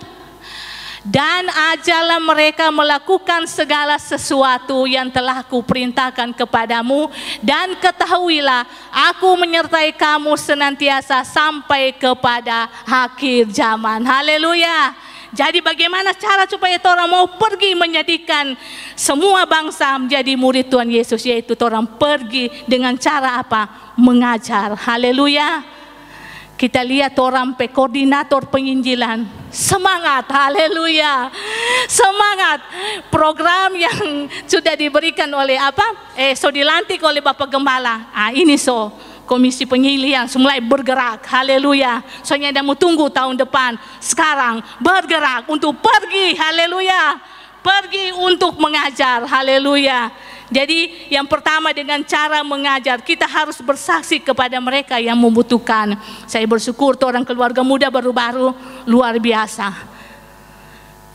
Dan ajarlah mereka melakukan segala sesuatu yang telah kuperintahkan kepadamu, dan ketahuilah aku menyertai kamu senantiasa sampai kepada akhir zaman. Haleluya. Jadi bagaimana cara supaya orang mau pergi menjadikan semua bangsa menjadi murid Tuhan Yesus, yaitu orang pergi dengan cara apa? Mengajar. Haleluya. Kita lihat orang koordinator penginjilan, semangat, haleluya, semangat. Program yang sudah diberikan oleh dilantik oleh Bapak Gembala. Ini komisi penginjilan mulai bergerak, haleluya. Soalnya ada mau tunggu tahun depan, sekarang bergerak untuk pergi, haleluya, pergi untuk mengajar, haleluya. Jadi yang pertama dengan cara mengajar, kita harus bersaksi kepada mereka yang membutuhkan. Saya bersyukur orang keluarga muda baru-baru luar biasa.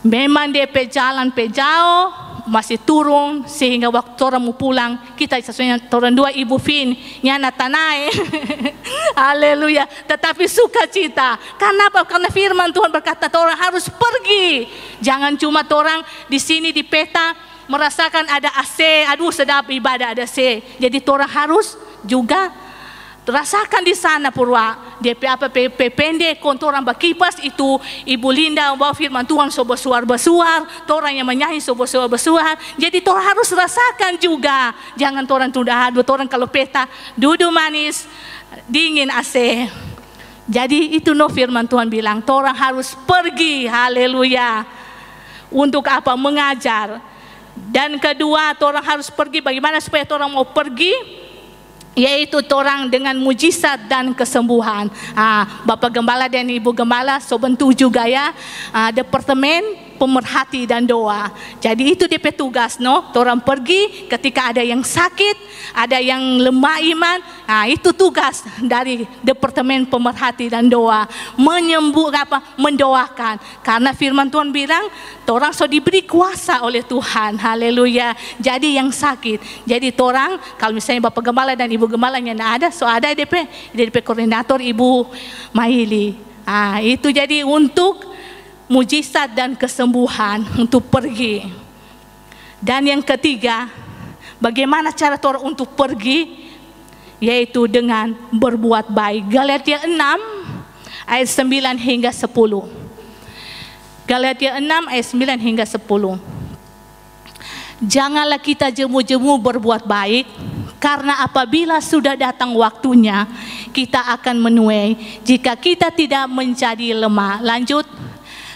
Memang DP jalan jauh, masih turun, sehingga waktu orang mau pulang, kita sesuai orang dua Ibu Fin, nyana tanai, haleluya. Tetapi sukacita. Kenapa? Karena firman Tuhan berkata orang harus pergi. Jangan cuma orang di sini di peta merasakan ada AC, aduh sedap ibadah ada AC. Jadi orang harus juga rasakan di sana Purwa. DP pendek, orang berkipas itu Ibu Linda bawa firman Tuhan bersuar-bersuar, orang yang menyanyi bersuar-bersuar. Jadi orang harus rasakan juga. Jangan orang sudah aduh orang kalau peta duduk manis, dingin AC. Jadi itu firman Tuhan bilang, orang harus pergi, haleluya. Untuk apa? Mengajar. Dan kedua, orang harus pergi. Bagaimana supaya orang mau pergi? Yaitu orang dengan mujizat dan kesembuhan. Bapak Gembala dan Ibu Gembala bentuk juga ya departemen pemerhati dan doa. Jadi itu DP tugas orang pergi ketika ada yang sakit, ada yang lemah iman. Itu tugas dari departemen pemerhati dan doa, mendoakan. Karena firman Tuhan bilang orang diberi kuasa oleh Tuhan, haleluya. Jadi yang sakit, jadi orang kalau misalnya Bapak Gembala dan Ibu Gembalanya ada, ada DP koordinator Ibu Maili. Itu jadi untuk mujizat dan kesembuhan untuk pergi. Dan yang ketiga, bagaimana cara orang untuk pergi? Yaitu dengan berbuat baik. Galatia 6 ayat 9 hingga 10. Galatia 6 ayat 9 hingga 10. Janganlah kita jemu-jemu berbuat baik, karena apabila sudah datang waktunya, kita akan menuai jika kita tidak menjadi lemah. Lanjut.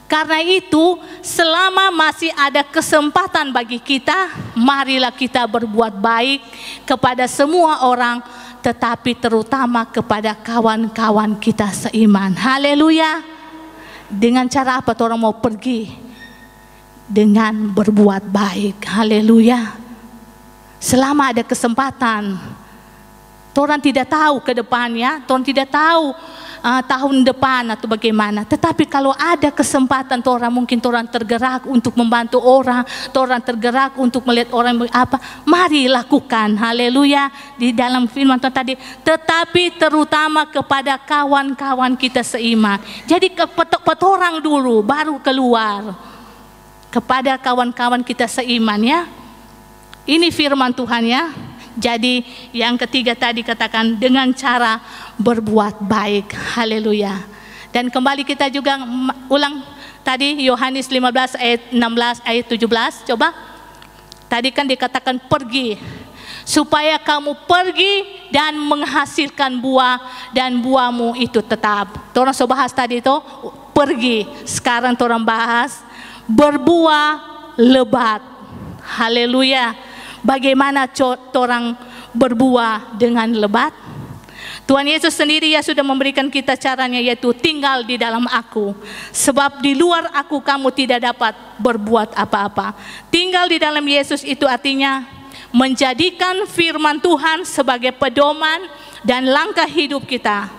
Karena itu, selama masih ada kesempatan bagi kita, marilah kita berbuat baik kepada semua orang, tetapi terutama kepada kawan-kawan kita seiman. Haleluya. Dengan cara apa orang mau pergi? Dengan berbuat baik. Haleluya. Selama ada kesempatan, orang tidak tahu ke depannya, orang tidak tahu tahun depan atau bagaimana. Tetapi kalau ada kesempatan, orang mungkin orang tergerak untuk membantu orang, orang tergerak untuk melihat orang apa, mari lakukan. Haleluya. Di dalam firman Tuhan tadi, tetapi terutama kepada kawan-kawan kita seiman. Jadi kepada orang dulu baru keluar kepada kawan-kawan kita seiman ya. Ini firman Tuhan ya. Jadi yang ketiga tadi katakan dengan cara berbuat baik. Haleluya. Dan kembali kita juga ulang tadi Yohanes 15 ayat 16 ayat 17. Coba. Tadi kan dikatakan pergi. Supaya kamu pergi dan menghasilkan buah, dan buahmu itu tetap. Orang so bahas tadi itu pergi. Sekarang orang bahas berbuah lebat. Haleluya. Bagaimana orang berbuah dengan lebat? Tuhan Yesus sendiri ya sudah memberikan kita caranya, yaitu tinggal di dalam aku. Sebab di luar aku kamu tidak dapat berbuat apa-apa. Tinggal di dalam Yesus itu artinya menjadikan firman Tuhan sebagai pedoman dan langkah hidup kita.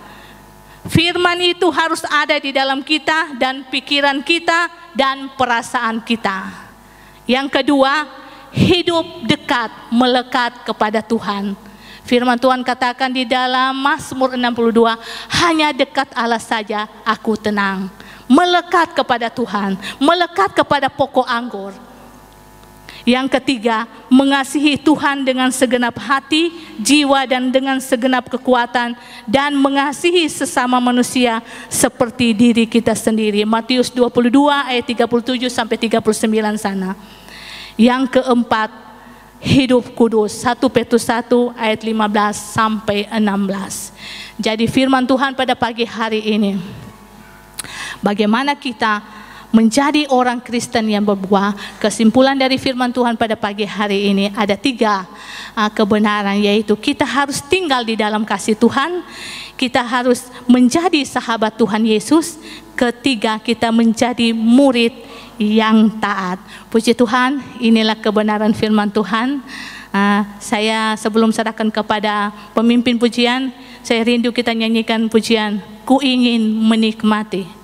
Firman itu harus ada di dalam kita dan pikiran kita dan perasaan kita. Yang kedua, hidup dekat, melekat kepada Tuhan. Firman Tuhan katakan di dalam Mazmur 62, hanya dekat Allah saja aku tenang. Melekat kepada Tuhan, melekat kepada pokok anggur. Yang ketiga, mengasihi Tuhan dengan segenap hati, jiwa, dan dengan segenap kekuatan, dan mengasihi sesama manusia seperti diri kita sendiri. Matius 22 ayat 37 sampai 39 sana. Yang keempat, hidup kudus. 1 Petrus 1 ayat 15 sampai 16. Jadi firman Tuhan pada pagi hari ini, bagaimana kita menjadi orang Kristen yang berbuah. Kesimpulan dari firman Tuhan pada pagi hari ini ada 3 kebenaran, yaitu kita harus tinggal di dalam kasih Tuhan, kita harus menjadi sahabat Tuhan Yesus, ketiga kita menjadi murid yang taat. Puji Tuhan, inilah kebenaran firman Tuhan. Saya sebelum serahkan kepada pemimpin pujian, saya rindu kita nyanyikan pujian Ku Ingin Menikmati.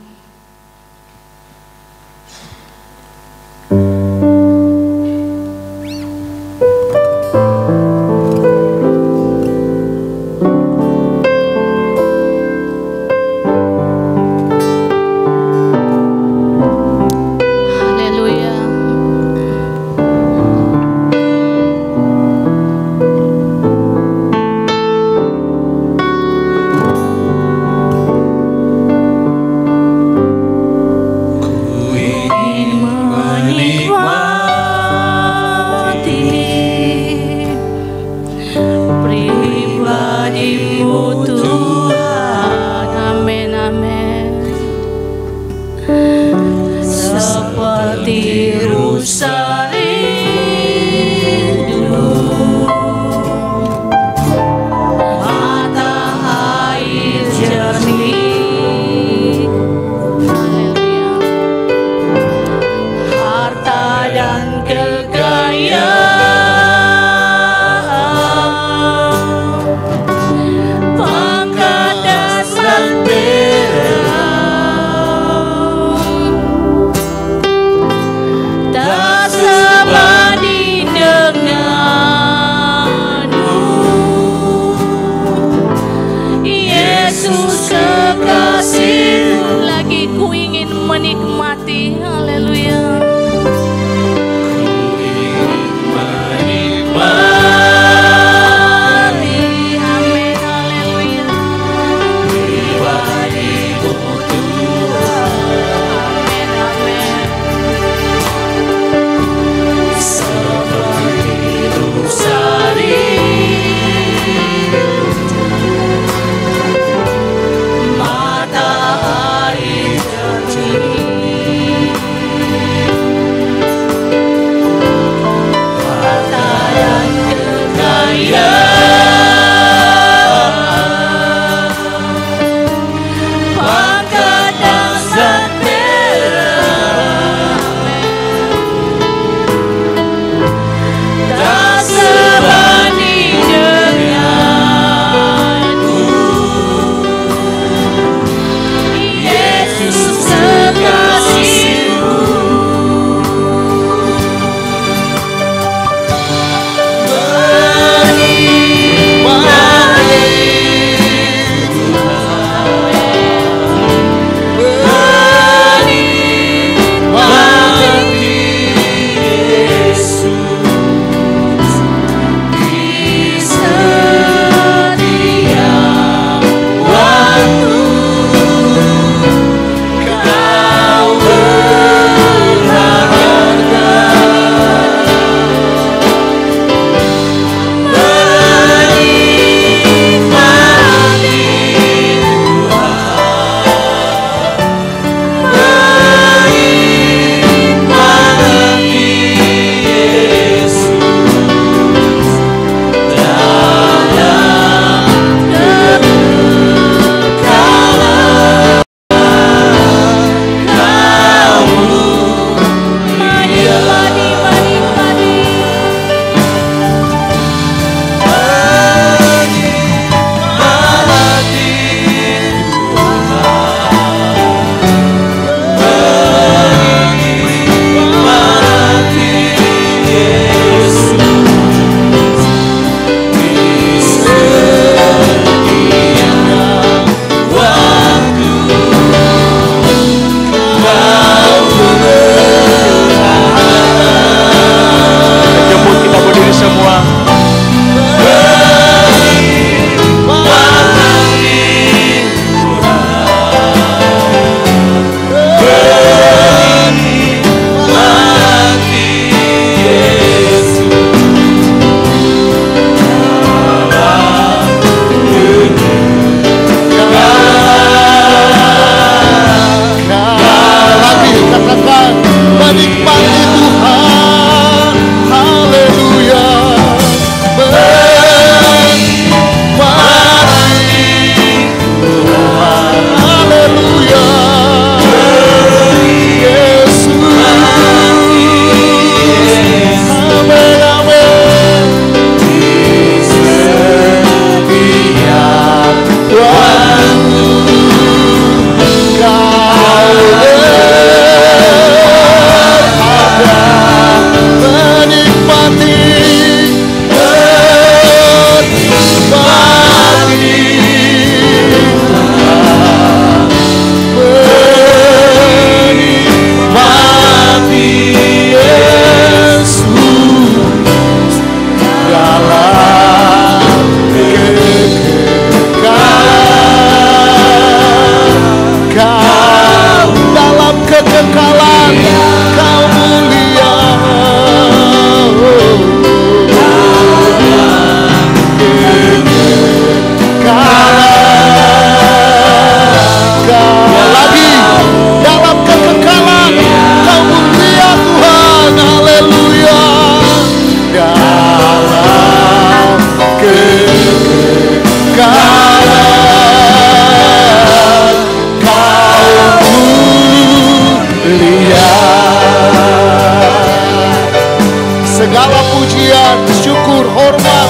Segala pujian, syukur, hormat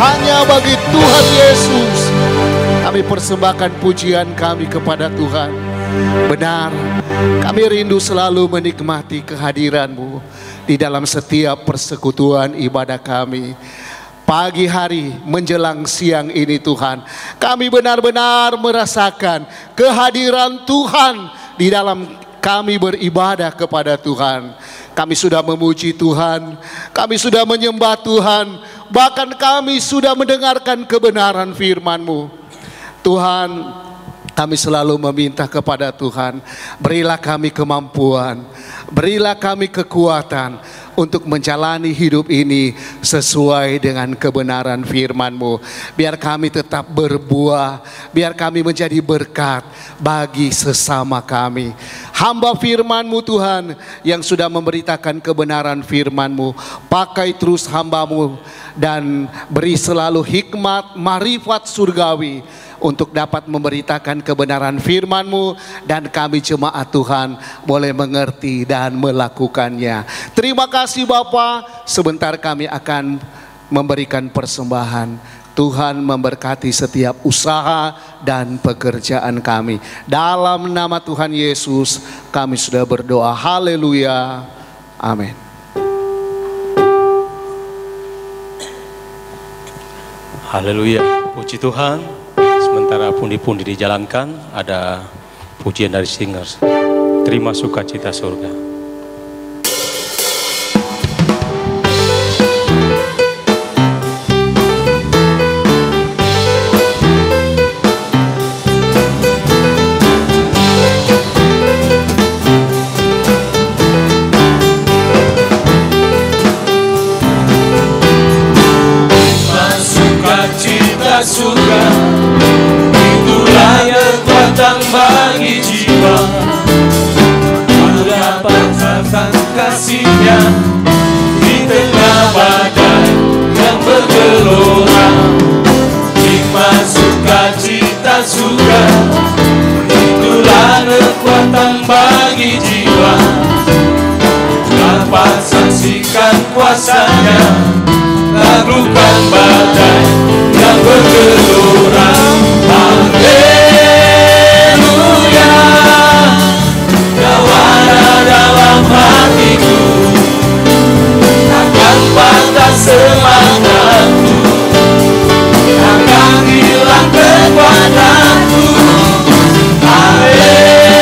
hanya bagi Tuhan Yesus. Kami persembahkan pujian kami kepada Tuhan. Benar, kami rindu selalu menikmati kehadiran-Mu di dalam setiap persekutuan ibadah kami. Pagi hari menjelang siang ini Tuhan, kami benar-benar merasakan kehadiran Tuhan di dalam kami beribadah kepada Tuhan. Kami sudah memuji Tuhan, kami sudah menyembah Tuhan, bahkan kami sudah mendengarkan kebenaran firman-Mu. Tuhan, kami selalu meminta kepada Tuhan, berilah kami kemampuan, berilah kami kekuatan untuk menjalani hidup ini sesuai dengan kebenaran firman-Mu. Biar kami tetap berbuah, biar kami menjadi berkat bagi sesama kami. Hamba firman-Mu Tuhan yang sudah memberitakan kebenaran firman-Mu, pakai terus hamba-Mu dan beri selalu hikmat, marifat surgawi untuk dapat memberitakan kebenaran firman-Mu, dan kami jemaat Tuhan boleh mengerti dan melakukannya. Terima kasih Bapa. Sebentar kami akan memberikan persembahan. Tuhan memberkati setiap usaha dan pekerjaan kami. Dalam nama Tuhan Yesus kami sudah berdoa. Haleluya. Amin.
Haleluya. Puji Tuhan. Sementara pundi-pundi dijalankan, ada pujian dari singers. Terima sukacita surga.
Surga, itulah kekuatan bagi jiwa, mendapatkan kasih-Nya di tengah badai yang bergelora. Hikmat sukacita surga, itulah kekuatan bagi jiwa, dapat saksikan kuasa-Nya, lakukan badai yang bergelora. Haleluya, jawara dalam hatiku, takkan patah semangatku, takkan hilang kekuatanku. Haleluya,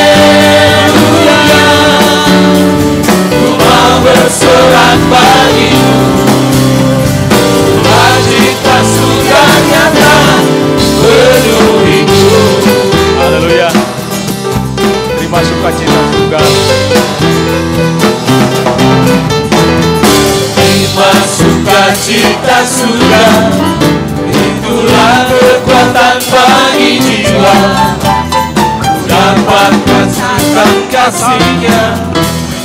ku mau bersorak bagimu, cita surga nyata penuhiku.
Haleluya. Terima sukacita surga.
Terima sukacita surga, itulah kekuatan bagi jiwa, dapat rasakan kasih-Nya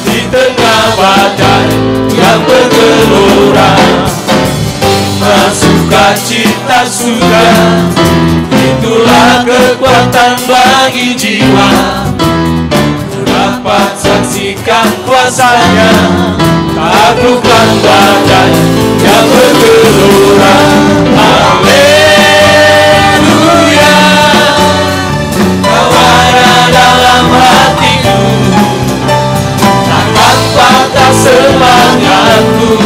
di tengah badai yang bergelora. Sukacita surga, itulah kekuatan bagi jiwa, dapat saksikan kuasa-Nya, taklukkan badai yang bergelora. Haleluya, jawara dalam hatiku, takkan patah semangatku,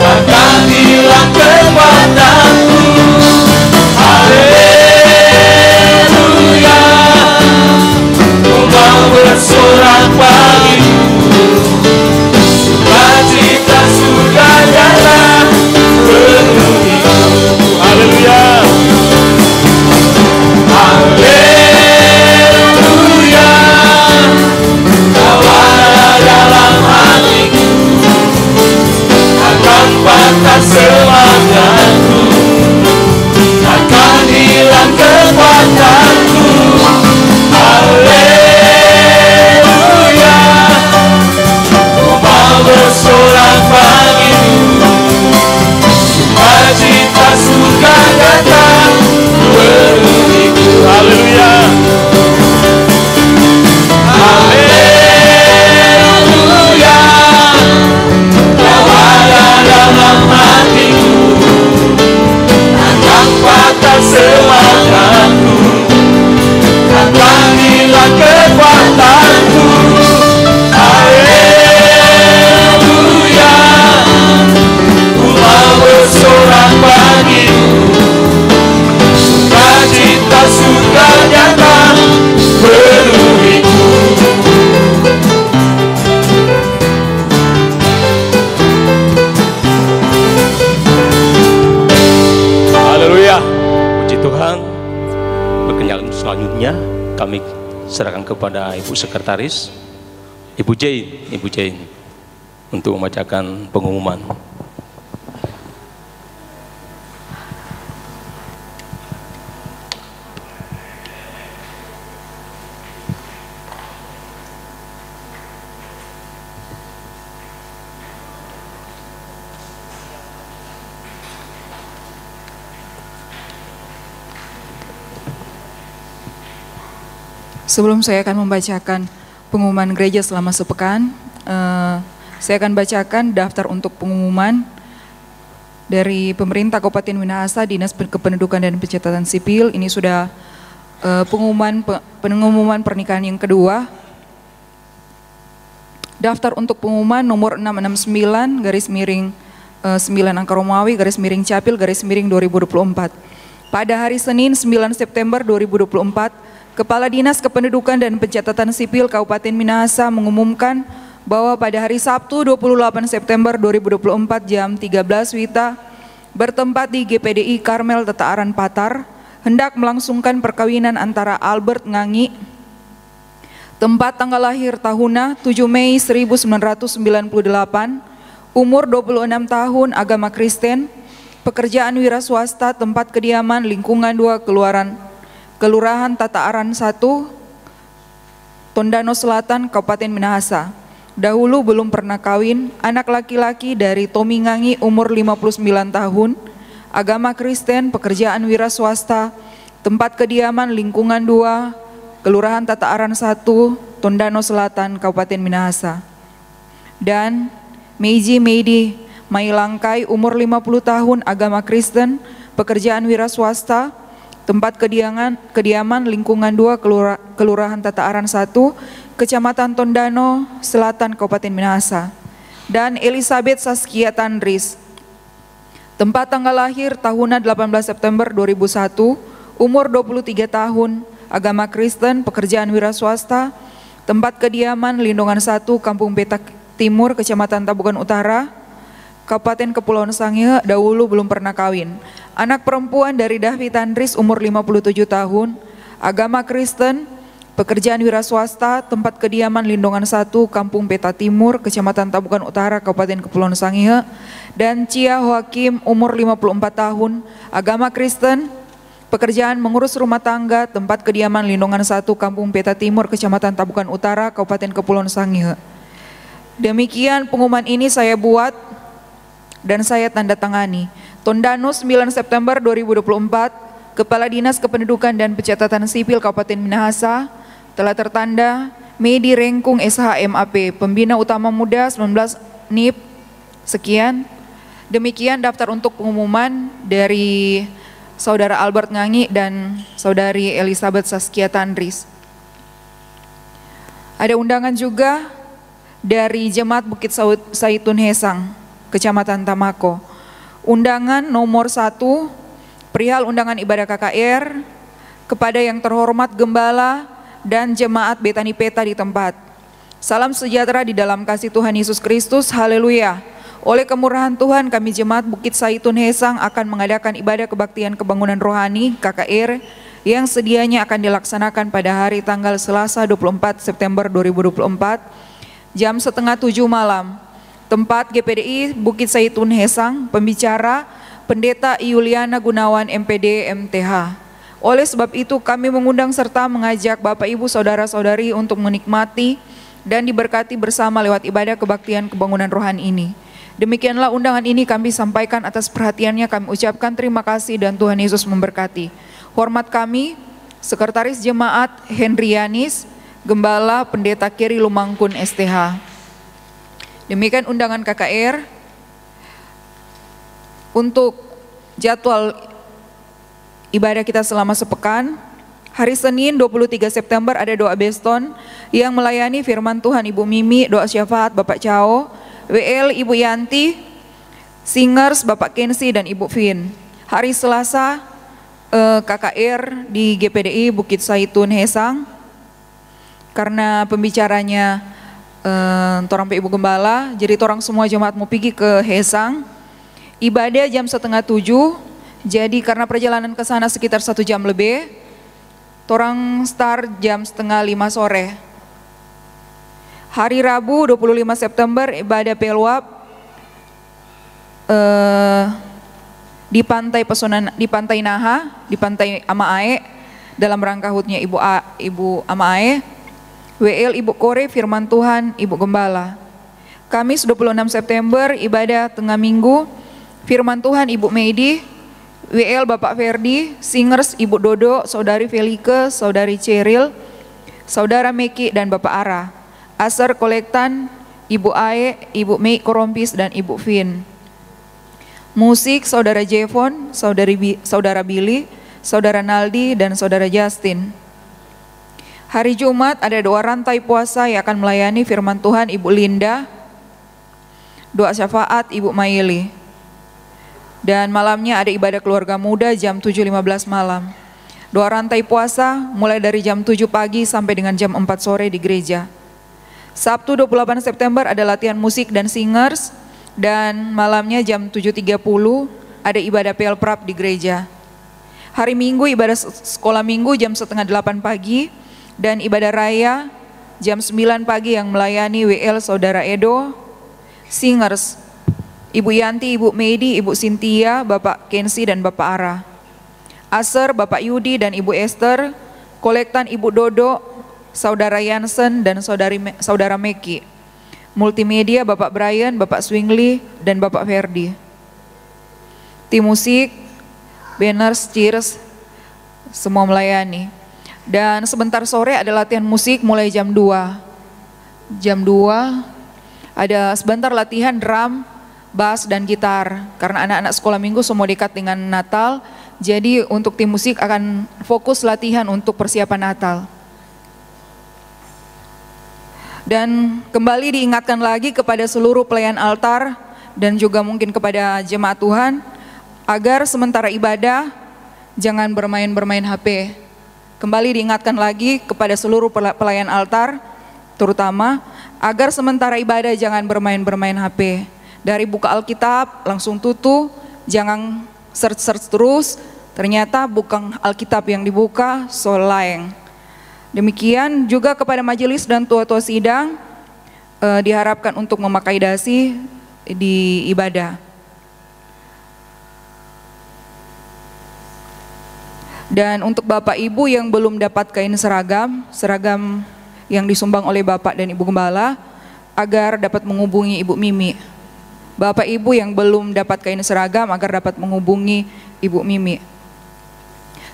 takkan hilang kekuatanku. Haleluya, ku mau bersorak bagimu, sukacita surga nyata penuh
serahkan kepada Ibu Sekretaris, Ibu Jane untuk membacakan pengumuman.
Sebelum saya akan membacakan pengumuman gereja selama sepekan, saya akan bacakan daftar untuk pengumuman dari pemerintah Kabupaten Minahasa, Dinas Kependudukan dan Pencatatan Sipil. Ini sudah pengumuman pernikahan yang kedua. Daftar untuk pengumuman nomor 669 9 angka Romawi Capil 2024. Pada hari Senin 9 September 2024, Kepala Dinas Kependudukan dan Pencatatan Sipil Kabupaten Minahasa mengumumkan bahwa pada hari Sabtu 28 September 2024 jam 13 WITA bertempat di GPDI Karmel Tetaaran Patar hendak melangsungkan perkawinan antara Albert Ngangi, tempat tanggal lahir tahunnya 7 Mei 1998, umur 26 tahun, agama Kristen, pekerjaan wira swasta, tempat kediaman lingkungan 2 Kelurahan Tataaran 1, Tondano Selatan, Kabupaten Minahasa. Dahulu belum pernah kawin, anak laki-laki dari Tommy Ngangi umur 59 tahun, agama Kristen, pekerjaan wira swasta, tempat kediaman lingkungan 2, Kelurahan Tataaran 1, Tondano Selatan, Kabupaten Minahasa. Dan Meiji Meidi Mailangkai umur 50 tahun, agama Kristen, pekerjaan wira swasta, tempat kediaman lingkungan 2 Kelurahan Tataaran 1, Kecamatan Tondano Selatan, Kabupaten Minahasa. Dan Elizabeth Saskia Tandris, tempat tanggal lahir tahunnya 18 September 2001, umur 23 tahun, agama Kristen, pekerjaan wira swasta, tempat kediaman Lindungan 1, Kampung Petak Timur, Kecamatan Tabukan Utara, Kabupaten Kepulauan Sangihe, dahulu belum pernah kawin. Anak perempuan dari Dahvi Tandris umur 57 tahun, agama Kristen, pekerjaan wira swasta, tempat kediaman Lindungan 1, Kampung Peta Timur, Kecamatan Tabukan Utara, Kabupaten Kepulauan Sangihe. Dan Cia Joakim umur 54 tahun, agama Kristen, pekerjaan mengurus rumah tangga, tempat kediaman Lindungan 1, Kampung Peta Timur, Kecamatan Tabukan Utara, Kabupaten Kepulauan Sangihe. Demikian pengumuman ini saya buat dan saya tanda tangani. Tondano 9 September 2024, Kepala Dinas Kependudukan dan Pencatatan Sipil Kabupaten Minahasa telah tertanda Medi Rengkung SHMAP, Pembina Utama Muda 19 NIP. Sekian. Demikian daftar untuk pengumuman dari Saudara Albert Ngangi dan Saudari Elizabeth Saskia Tandris. Ada undangan juga dari Jemaat Bukit Saitun Hesang, Kecamatan Tamako. Undangan nomor 1, perihal undangan ibadah KKR kepada yang terhormat Gembala dan Jemaat Betani Peta di tempat. Salam sejahtera di dalam kasih Tuhan Yesus Kristus, haleluya. Oleh kemurahan Tuhan, kami Jemaat Bukit Saitun Hesang akan mengadakan ibadah kebaktian kebangunan rohani KKR yang sedianya akan dilaksanakan pada hari tanggal Selasa 24 September 2024 jam 6:30 malam. Tempat GPDI Bukit Saitun Hesang, pembicara Pendeta Yuliana Gunawan MPD MTH. Oleh sebab itu kami mengundang serta mengajak Bapak Ibu Saudara-saudari untuk menikmati dan diberkati bersama lewat ibadah kebaktian kebangunan rohani ini. Demikianlah undangan ini kami sampaikan atas perhatiannya, kami ucapkan terima kasih dan Tuhan Yesus memberkati. Hormat kami, Sekretaris Jemaat Hendrianis, Gembala Pendeta Kiri Lumangkun STH. Demikian undangan KKR. Untuk jadwal ibadah kita selama sepekan, hari Senin 23 September ada doa Beston yang melayani firman Tuhan Ibu Mimi, doa syafaat Bapak Cao, WL Ibu Yanti, Singers Bapak Kensi dan Ibu Vin. Hari Selasa KKR di GPDI Bukit Saitun Hesang, karena pembicaranya torang Ibu Gembala, jadi torang semua jemaat mau pergi ke Hesang. Ibadah jam 6:30, jadi karena perjalanan ke sana sekitar 1 jam lebih, Torang start jam 4:30 sore. Hari Rabu 25 September ibadah Pelwap di pantai Pesona, di pantai Naha, di pantai Amae dalam rangka hutnya Ibu Amae. WL Ibu Kore firman Tuhan Ibu Gembala. Kamis 26 September ibadah tengah minggu firman Tuhan Ibu Medi. WL Bapak Ferdi, singers Ibu Dodo, Saudari Felike, Saudari Ceril, Saudara Meki dan Bapak Ara. Aser kolektan Ibu Ae, Ibu Mei Korompis dan Ibu Vin. Musik Saudara Jevon, Saudara Billy, Saudara Naldi dan Saudara Justin. Hari Jumat ada doa rantai puasa yang akan melayani firman Tuhan Ibu Linda, doa syafaat Ibu Maili. Dan malamnya ada ibadah keluarga muda jam 7.15 malam. Doa rantai puasa mulai dari jam 7 pagi sampai dengan jam 4 sore di gereja. Sabtu 28 September ada latihan musik dan singers. Dan malamnya jam 7.30 ada ibadah pelprap di gereja. Hari Minggu ibadah sekolah minggu jam 7:30 pagi. Dan ibadah raya jam 9 pagi yang melayani WL Saudara Edo, singers Ibu Yanti, Ibu Medi, Ibu Cynthia, Bapak Kensi dan Bapak Ara. Aser, Bapak Yudi dan Ibu Esther, kolektan Ibu Dodo, Saudara Yansen dan Saudara Meki. Multimedia Bapak Brian, Bapak Swingli dan Bapak Ferdi. Tim musik, banners, cheers, semua melayani. Dan sebentar sore ada latihan musik mulai jam 2. Jam 2 ada sebentar latihan drum, bass dan gitar, karena anak-anak sekolah minggu semua dekat dengan Natal, jadi untuk tim musik akan fokus latihan untuk persiapan Natal. Dan kembali diingatkan lagi kepada seluruh pelayan altar dan juga mungkin kepada jemaat Tuhan, agar sementara ibadah jangan bermain-bermain HP. Kembali diingatkan lagi kepada seluruh pelayan altar, terutama agar sementara ibadah jangan bermain-bermain HP. Dari buka Alkitab langsung tutup, jangan search terus, ternyata bukan Alkitab yang dibuka, so laeng. Demikian juga kepada majelis dan tua-tua sidang diharapkan untuk memakai dasi di ibadah. Dan untuk Bapak Ibu yang belum dapat kain seragam yang disumbang oleh Bapak dan Ibu Gembala, agar dapat menghubungi Ibu Mimi. Bapak Ibu yang belum dapat kain seragam agar dapat menghubungi Ibu Mimi.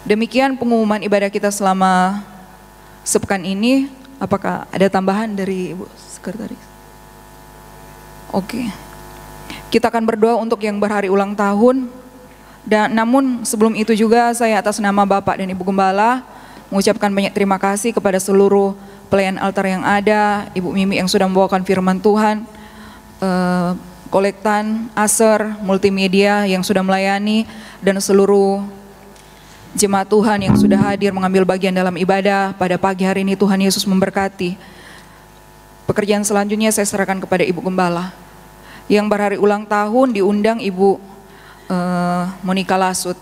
Demikian pengumuman ibadah kita selama sepekan ini. Apakah ada tambahan dari Ibu Sekretaris? Oke. Kita akan berdoa untuk yang berhari ulang tahun. Dan namun sebelum itu juga saya atas nama Bapak dan Ibu Gembala mengucapkan banyak terima kasih kepada seluruh pelayan altar yang ada, Ibu Mimi yang sudah membawakan firman Tuhan, kolektan, aser, multimedia yang sudah melayani, dan seluruh jemaat Tuhan yang sudah hadir mengambil bagian dalam ibadah pada pagi hari ini. Tuhan Yesus memberkati. Pekerjaan selanjutnya saya serahkan kepada Ibu Gembala. Yang berhari ulang tahun diundang Ibu Monica Lasut.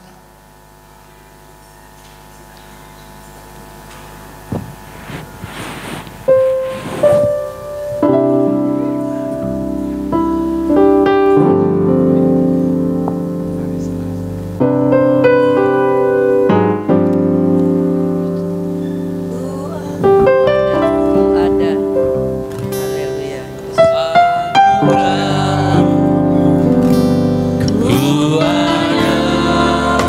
Ku ada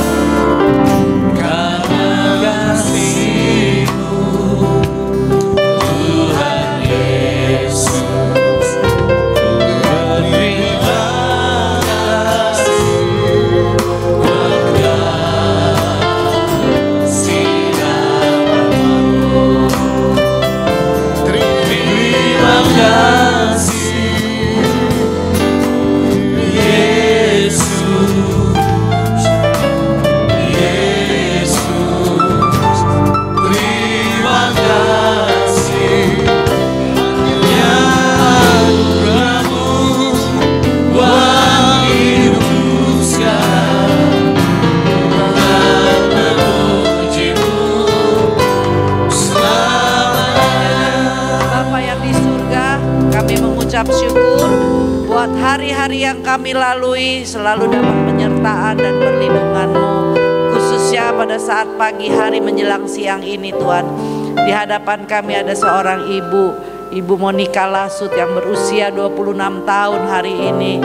Buat hari-hari yang kami lalui selalu dapat penyertaan dan perlindungan-Mu. Khususnya pada saat pagi hari menjelang siang ini Tuhan. Di hadapan kami ada seorang ibu, Ibu Monika Lasut yang berusia 26 tahun hari ini.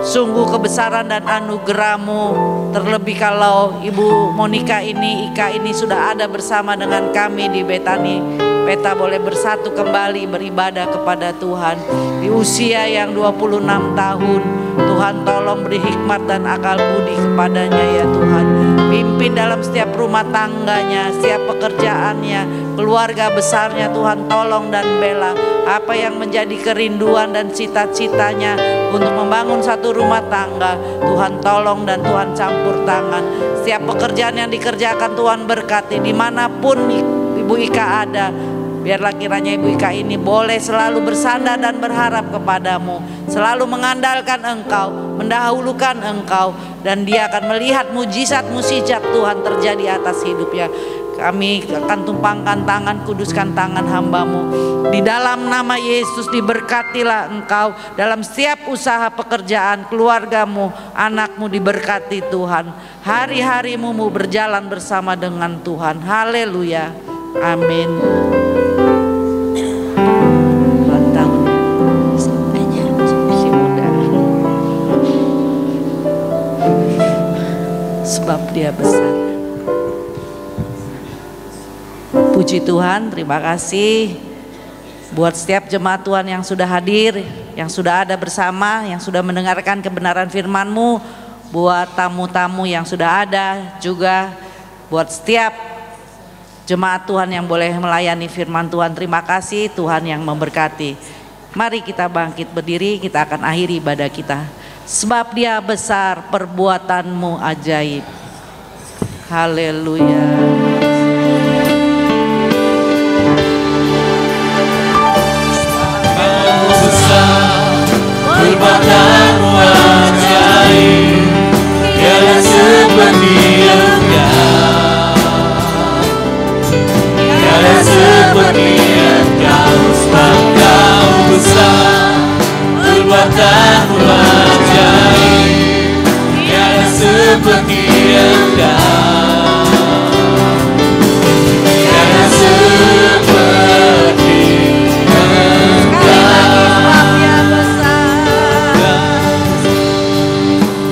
Sungguh kebesaran dan anugerah-Mu. Terlebih kalau Ibu Monika ini, Ika ini sudah ada bersama dengan kami di Betani Peta, boleh bersatu kembali beribadah kepada Tuhan. Di usia yang 26 tahun, Tuhan tolong beri hikmat dan akal budi kepadanya ya Tuhan. Pimpin dalam setiap rumah tangganya, setiap pekerjaannya, keluarga besarnya Tuhan tolong dan bela. Apa yang menjadi kerinduan dan cita-citanya untuk membangun satu rumah tangga, Tuhan tolong dan Tuhan campur tangan. Setiap pekerjaan yang dikerjakan Tuhan berkati, dimanapun Ibu Ika ada. Biarlah kiranya Ibu Ika ini boleh selalu bersandar dan berharap kepadamu, selalu mengandalkan Engkau, mendahulukan Engkau, dan dia akan melihat mujizat-mujizat Tuhan terjadi atas hidupnya. Kami akan tumpangkan tangan, kuduskan tangan hamba-Mu. Di dalam nama Yesus diberkatilah Engkau dalam setiap usaha pekerjaan, keluarga-Mu, anak-Mu diberkati Tuhan. Hari-harimu berjalan bersama dengan Tuhan. Haleluya. Amin. Sebab dia besar. Puji Tuhan, terima kasih buat setiap jemaat Tuhan yang sudah hadir, yang sudah ada bersama, yang sudah mendengarkan kebenaran firman-Mu, buat tamu-tamu yang sudah ada, juga buat setiap jemaat Tuhan yang boleh melayani firman Tuhan. Terima kasih, Tuhan yang memberkati. Mari kita bangkit berdiri, kita akan akhiri ibadah kita. Sebab dia besar, perbuatan-Mu ajaib. Haleluya.
Kau besar, perbuatan-Mu ajaib, tiada seperti Engkau, tiada seperti Engkau. Sebab Kau besar, perbuatan-Mu ajaib, tiada seperti Engkau, tiada seperti Engkau.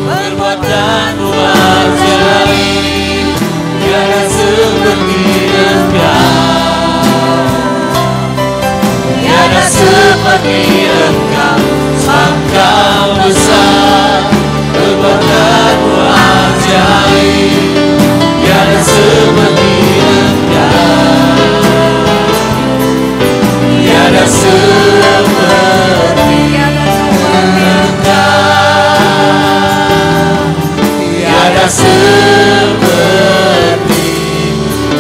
Perbuatan-Mu ajaib, tiada seperti Engkau, tiada seperti Engkau. Sebab Kau besar, perbuatan-Mu ajaib, tiada seperti Engkau, tiada seperti Engkau, tiada seperti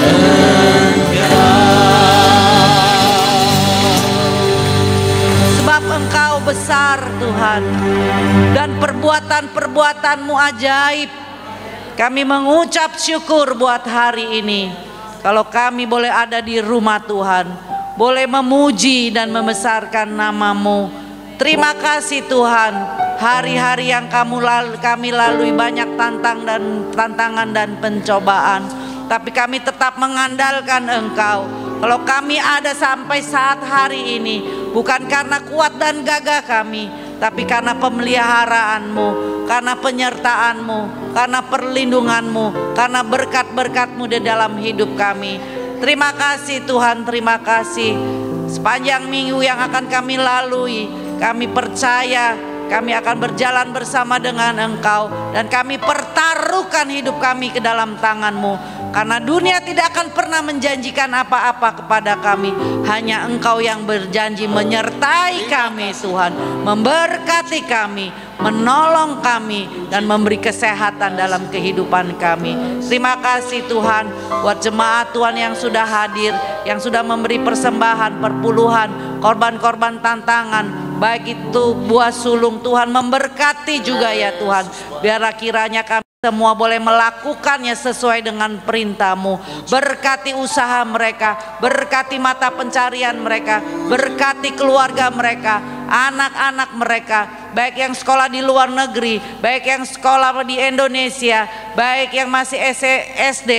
Engkau.
Sebab Engkau besar Tuhan, dan perbuatan-perbuatan-Mu ajaib. Kami mengucap syukur buat hari ini. Kalau kami boleh ada di rumah Tuhan, boleh memuji dan membesarkan nama-Mu. Terima kasih Tuhan. Hari-hari yang kami lalui banyak tantangan dan pencobaan, tapi kami tetap mengandalkan Engkau. Kalau kami ada sampai saat hari ini, bukan karena kuat dan gagah kami, tapi karena pemeliharaan-Mu, karena penyertaan-Mu, karena perlindungan-Mu, karena berkat-berkat-Mu di dalam hidup kami. Terima kasih Tuhan, terima kasih. Sepanjang minggu yang akan kami lalui, kami percaya kami akan berjalan bersama dengan Engkau, dan kami pertaruhkan hidup kami ke dalam tangan-Mu. Karena dunia tidak akan pernah menjanjikan apa-apa kepada kami. Hanya Engkau yang berjanji menyertai kami Tuhan, memberkati kami, menolong kami, dan memberi kesehatan dalam kehidupan kami. Terima kasih Tuhan buat jemaat Tuhan yang sudah hadir, yang sudah memberi persembahan, perpuluhan, korban-korban tantangan, baik itu buah sulung. Tuhan memberkati juga ya Tuhan. Biarlah kiranya kami semua boleh melakukannya sesuai dengan perintah-Mu. Berkati usaha mereka, berkati mata pencarian mereka, berkati keluarga mereka. anak-anak mereka, baik yang sekolah di luar negeri, baik yang sekolah di Indonesia, baik yang masih SD,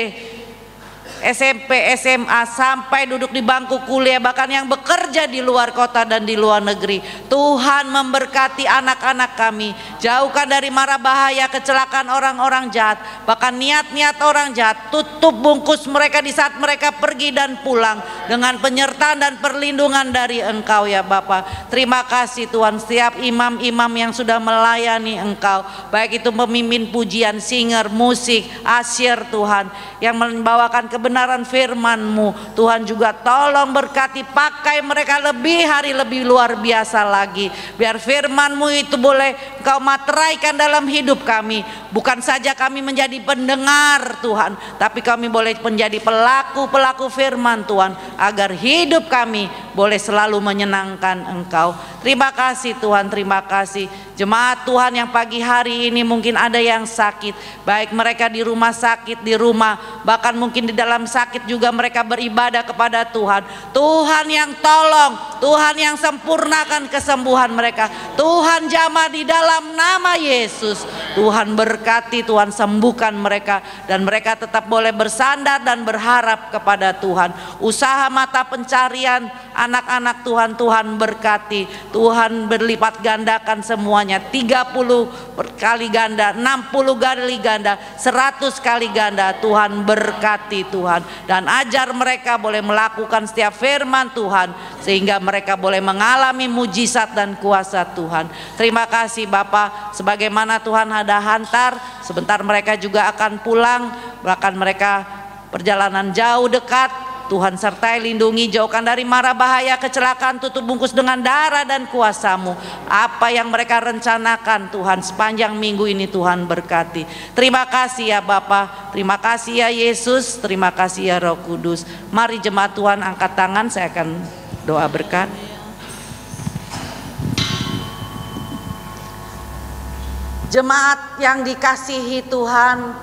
SMP, SMA, sampai duduk di bangku kuliah, bahkan yang bekerja di luar kota dan di luar negeri. Tuhan memberkati anak-anak kami, jauhkan dari mara bahaya, kecelakaan orang-orang jahat, bahkan niat-niat orang jahat. Tutup bungkus mereka di saat mereka pergi dan pulang dengan penyertaan dan perlindungan dari Engkau ya Bapa. Terima kasih Tuhan, setiap imam-imam yang sudah melayani Engkau, baik itu pemimpin pujian, singer, musik, asyir Tuhan, yang membawakan kebenaran firman-Mu, Tuhan juga tolong berkati, pakai mereka lebih luar biasa lagi, biar firman-Mu itu boleh Engkau materaikan dalam hidup kami. Bukan saja kami menjadi pendengar Tuhan, tapi kami boleh menjadi pelaku-pelaku firman Tuhan, agar hidup kami boleh selalu menyenangkan Engkau. Terima kasih Tuhan, terima kasih. Jemaat Tuhan yang pagi hari ini mungkin ada yang sakit, baik mereka di rumah sakit, di rumah, bahkan mungkin di dalam sakit juga mereka beribadah kepada Tuhan. Tuhan yang tolong, Tuhan yang sempurnakan kesembuhan mereka. Tuhan jamah di dalam nama Yesus. Tuhan berkati, Tuhan sembuhkan mereka, dan mereka tetap boleh bersandar dan berharap kepada Tuhan. Usaha mata pencarian anak-anak Tuhan, Tuhan berkati, Tuhan berlipat gandakan semuanya, 30 kali ganda, 60 kali ganda, 100 kali ganda. Tuhan berkati Tuhan, dan ajar mereka boleh melakukan setiap firman Tuhan, sehingga mereka boleh mengalami mujizat dan kuasa Tuhan. Terima kasih Bapa, sebagaimana Tuhan ada hantar, sebentar mereka juga akan pulang, bahkan mereka perjalanan jauh dekat. Tuhan sertai, lindungi, jauhkan dari mara bahaya, kecelakaan, tutup bungkus dengan darah dan kuasa-Mu. Apa yang mereka rencanakan Tuhan sepanjang minggu ini, Tuhan berkati. Terima kasih ya Bapa, terima kasih ya Yesus, terima kasih ya Roh Kudus. Mari jemaat Tuhan angkat tangan, saya akan doa berkat. Jemaat yang dikasihi Tuhan,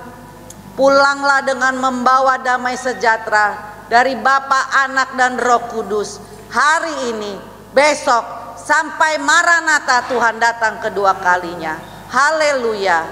pulanglah dengan membawa damai sejahtera dari Bapa, Anak, dan Roh Kudus. Hari ini, besok, sampai Maranatha Tuhan datang kedua kalinya. Haleluya.